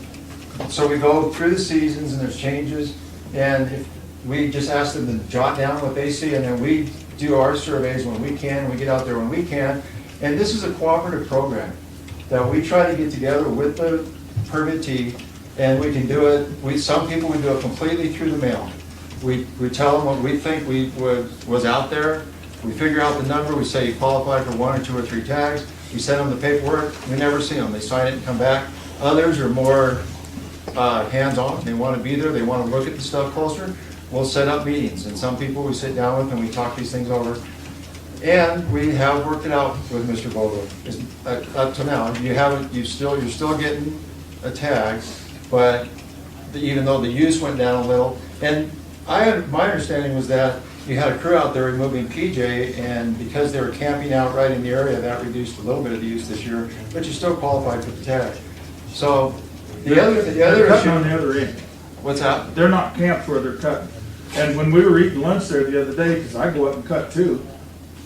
Speaker 2: so we go through the seasons and there's changes, and if we just ask them to jot down what they see, and then we do our surveys when we can, we get out there when we can. And this is a cooperative program that we try to get together with the permittee, and we can do it. Some people we do it completely through the mail. We tell them what we think was out there. We figure out the number. We say you qualify for 1 or 2 or 3 tags. We send them the paperwork. We never see them. They sign it and come back. Others are more hands-on. They want to be there. They want to look at the stuff closer. We'll set up meetings, and some people we sit down with and we talk these things over. And we have worked it out with Mr. Vogler. Up to now, you're still getting a tag, but even though the use went down a little, and my understanding was that you had a crew out there removing PJ, and because they were camping out right in the area, that reduced a little bit of the use this year, but you still qualified for the tag. So the other
Speaker 17: They're
Speaker 2: issue
Speaker 17: cutting on the other end.
Speaker 2: What's that?
Speaker 17: They're not camped where they're cutting. And when we were eating lunch there the other day, because I go up and cut too,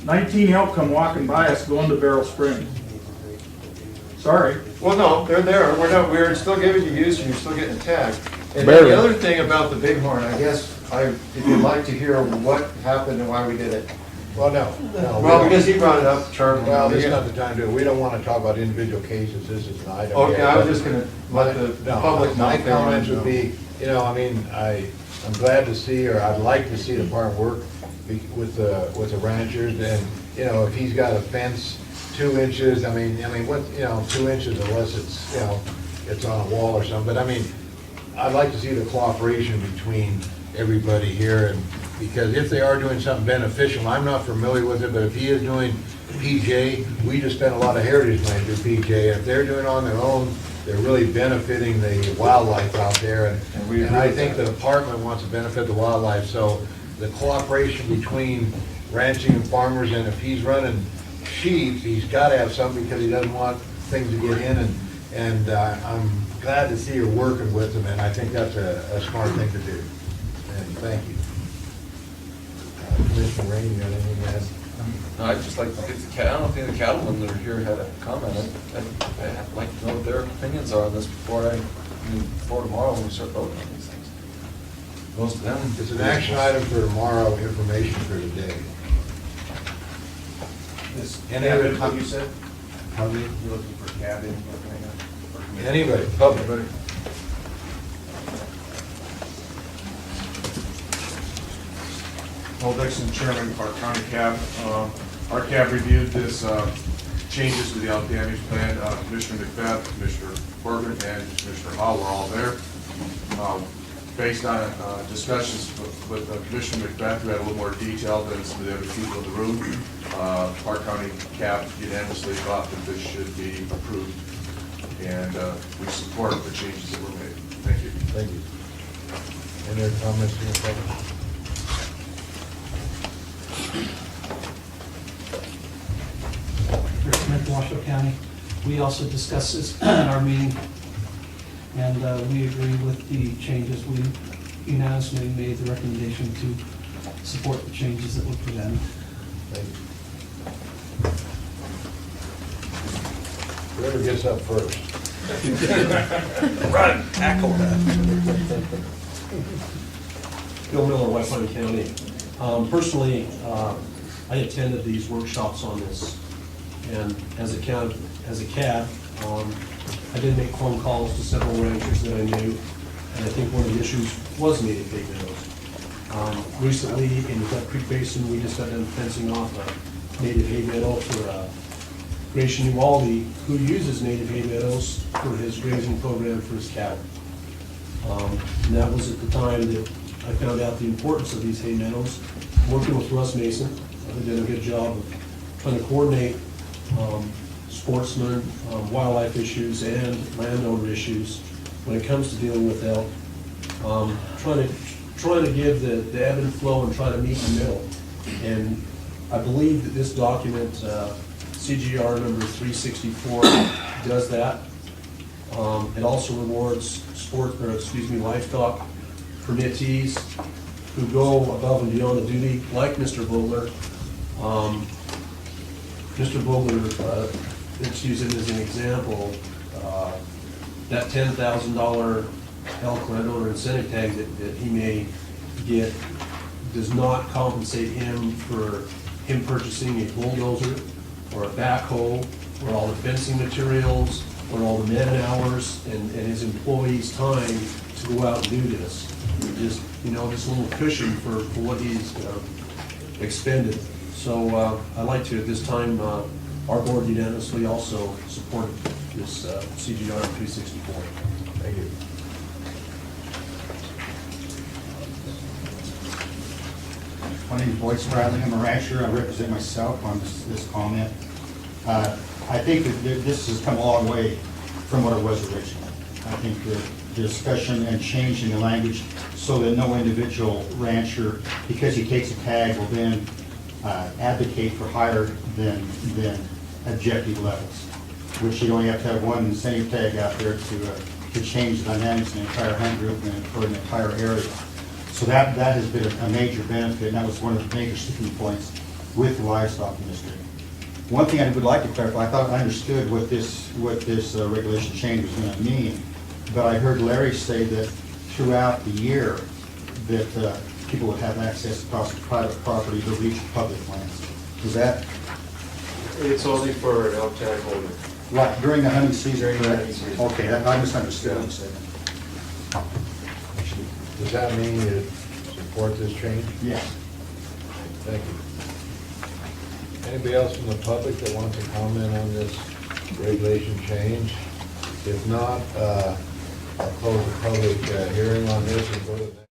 Speaker 17: 19 elk come walking by us going to Barrel Springs. Sorry.
Speaker 2: Well, no, they're there. We're still giving you use, and you're still getting a tag. And then the other thing about the bighorn, I guess, if you'd like to hear what happened and why we did it.
Speaker 1: Well, no.
Speaker 2: Well, because he brought it up, Charlie.
Speaker 1: Well, this is not the time to do it. We don't want to talk about individual cases. This is an item.
Speaker 2: Okay, I was just going to let the public know.
Speaker 1: My comments would be, I'm glad to see, or I'd like to see the farm work with the ranchers, and, if he's got a fence 2 inches, what, 2 inches unless it's, it's on a wall or something, but I'd like to see the cooperation between everybody here, and because if they are doing something beneficial, I'm not familiar with it, but if he is doing PJ, we just spent a lot of heritage land through PJ, and if they're doing it on their own, they're really benefiting the wildlife out there, and I think the department wants to benefit the wildlife, so the cooperation between ranching and farmers, and if he's running sheep, he's got to have some because he doesn't want things to get in, and I'm glad to see you're working with them, and I think that's a smart thing to do. And thank you. Commissioner Rain, you got anything to add?
Speaker 9: No, I'd just like to get I don't know if any of the cattlemen that are here had a comment. I'd like to know what their opinions are on this before tomorrow when we start voting on these things. Most of them.
Speaker 1: It's an action item for tomorrow, information for today. Any other
Speaker 17: what you said?
Speaker 1: Probably.
Speaker 17: You're looking for a cabin?
Speaker 1: Anybody, public.
Speaker 3: Paul Dixon, Chairman of our county cab. Our cab reviewed this changes to the LP damage plan. Commissioner McBeth, Commissioner Bergen, and Commissioner Hall were all there. Based on discussions with Commissioner McBeth, who had a little more detail than some of the other people in the room, Park County CAB unanimously thought that this should be approved, and we support the changes that were made. Thank you.
Speaker 1: Thank you. Any other comments from the public?
Speaker 16: Rick Smith, Washoe County. We also discussed this at our meeting, and we agree with the changes. We unanimously made the recommendation to support the changes that were presented.
Speaker 1: Thank you. Whoever gets up first.
Speaker 11: Run, tackle that. Bill Miller, West Line County. Personally, I attended these workshops on this, and as a cab, I did make phone calls to several ranchers that I knew, and I think one of the issues was native hay meadows. Recently, in the Duck Creek Basin, we just got done fencing off a native hay meadow for Gratian Uvalde, who uses native hay meadows for his grazing program for his cattle. And that was at the time that I found out the importance of these hay meadows. Working with Russ Mason, they did a good job of trying to coordinate sportsmen, wildlife issues, and landowner issues when it comes to dealing with elk. Trying to give the ebb and flow and try to meet in the middle. And I believe that this document, CGR number 364, does that. It also rewards livestock permittees who go above and beyond the duty, like Mr. Vogler. Mr. Vogler, let's use him as an example, that $10,000 elk landowner incentive tag that he may get does not compensate him for him purchasing a bulldozer or a backhoe, or all the fencing materials, or all the man hours, and his employees' time to go out and do this. Just, just a little cushion for what he's expended. So I'd like to, at this time, our board unanimously also support this CGR 364.
Speaker 1: Thank you.
Speaker 14: My name is Boyd Spradley. I'm a rancher. I represent myself on this comment. I think that this has come a long way from what it was originally. I think the discussion and change in the language so that no individual rancher, because he takes a tag, will then advocate for higher than objective levels, which you only have to have one incentive tag out there to change the dynamics in the entire hunt group and for an entire area. So that has been a major benefit, and that was one of the major sticking points with the livestock industry. One thing I would like to clarify, I thought I understood what this regulation change was going to mean, but I heard Larry say that throughout the year that people would have access across private property to reach public lands. Is that?
Speaker 2: It's only for an elk tag holder.
Speaker 14: Right, during the hunting season?
Speaker 2: During the hunting season.
Speaker 14: Okay, I misunderstood what you said.
Speaker 1: Does that mean you support this change?
Speaker 14: Yes.
Speaker 1: Thank you. Anybody else from the public that wants to comment on this regulation change? If not, I'll close the public hearing on this and go to the next.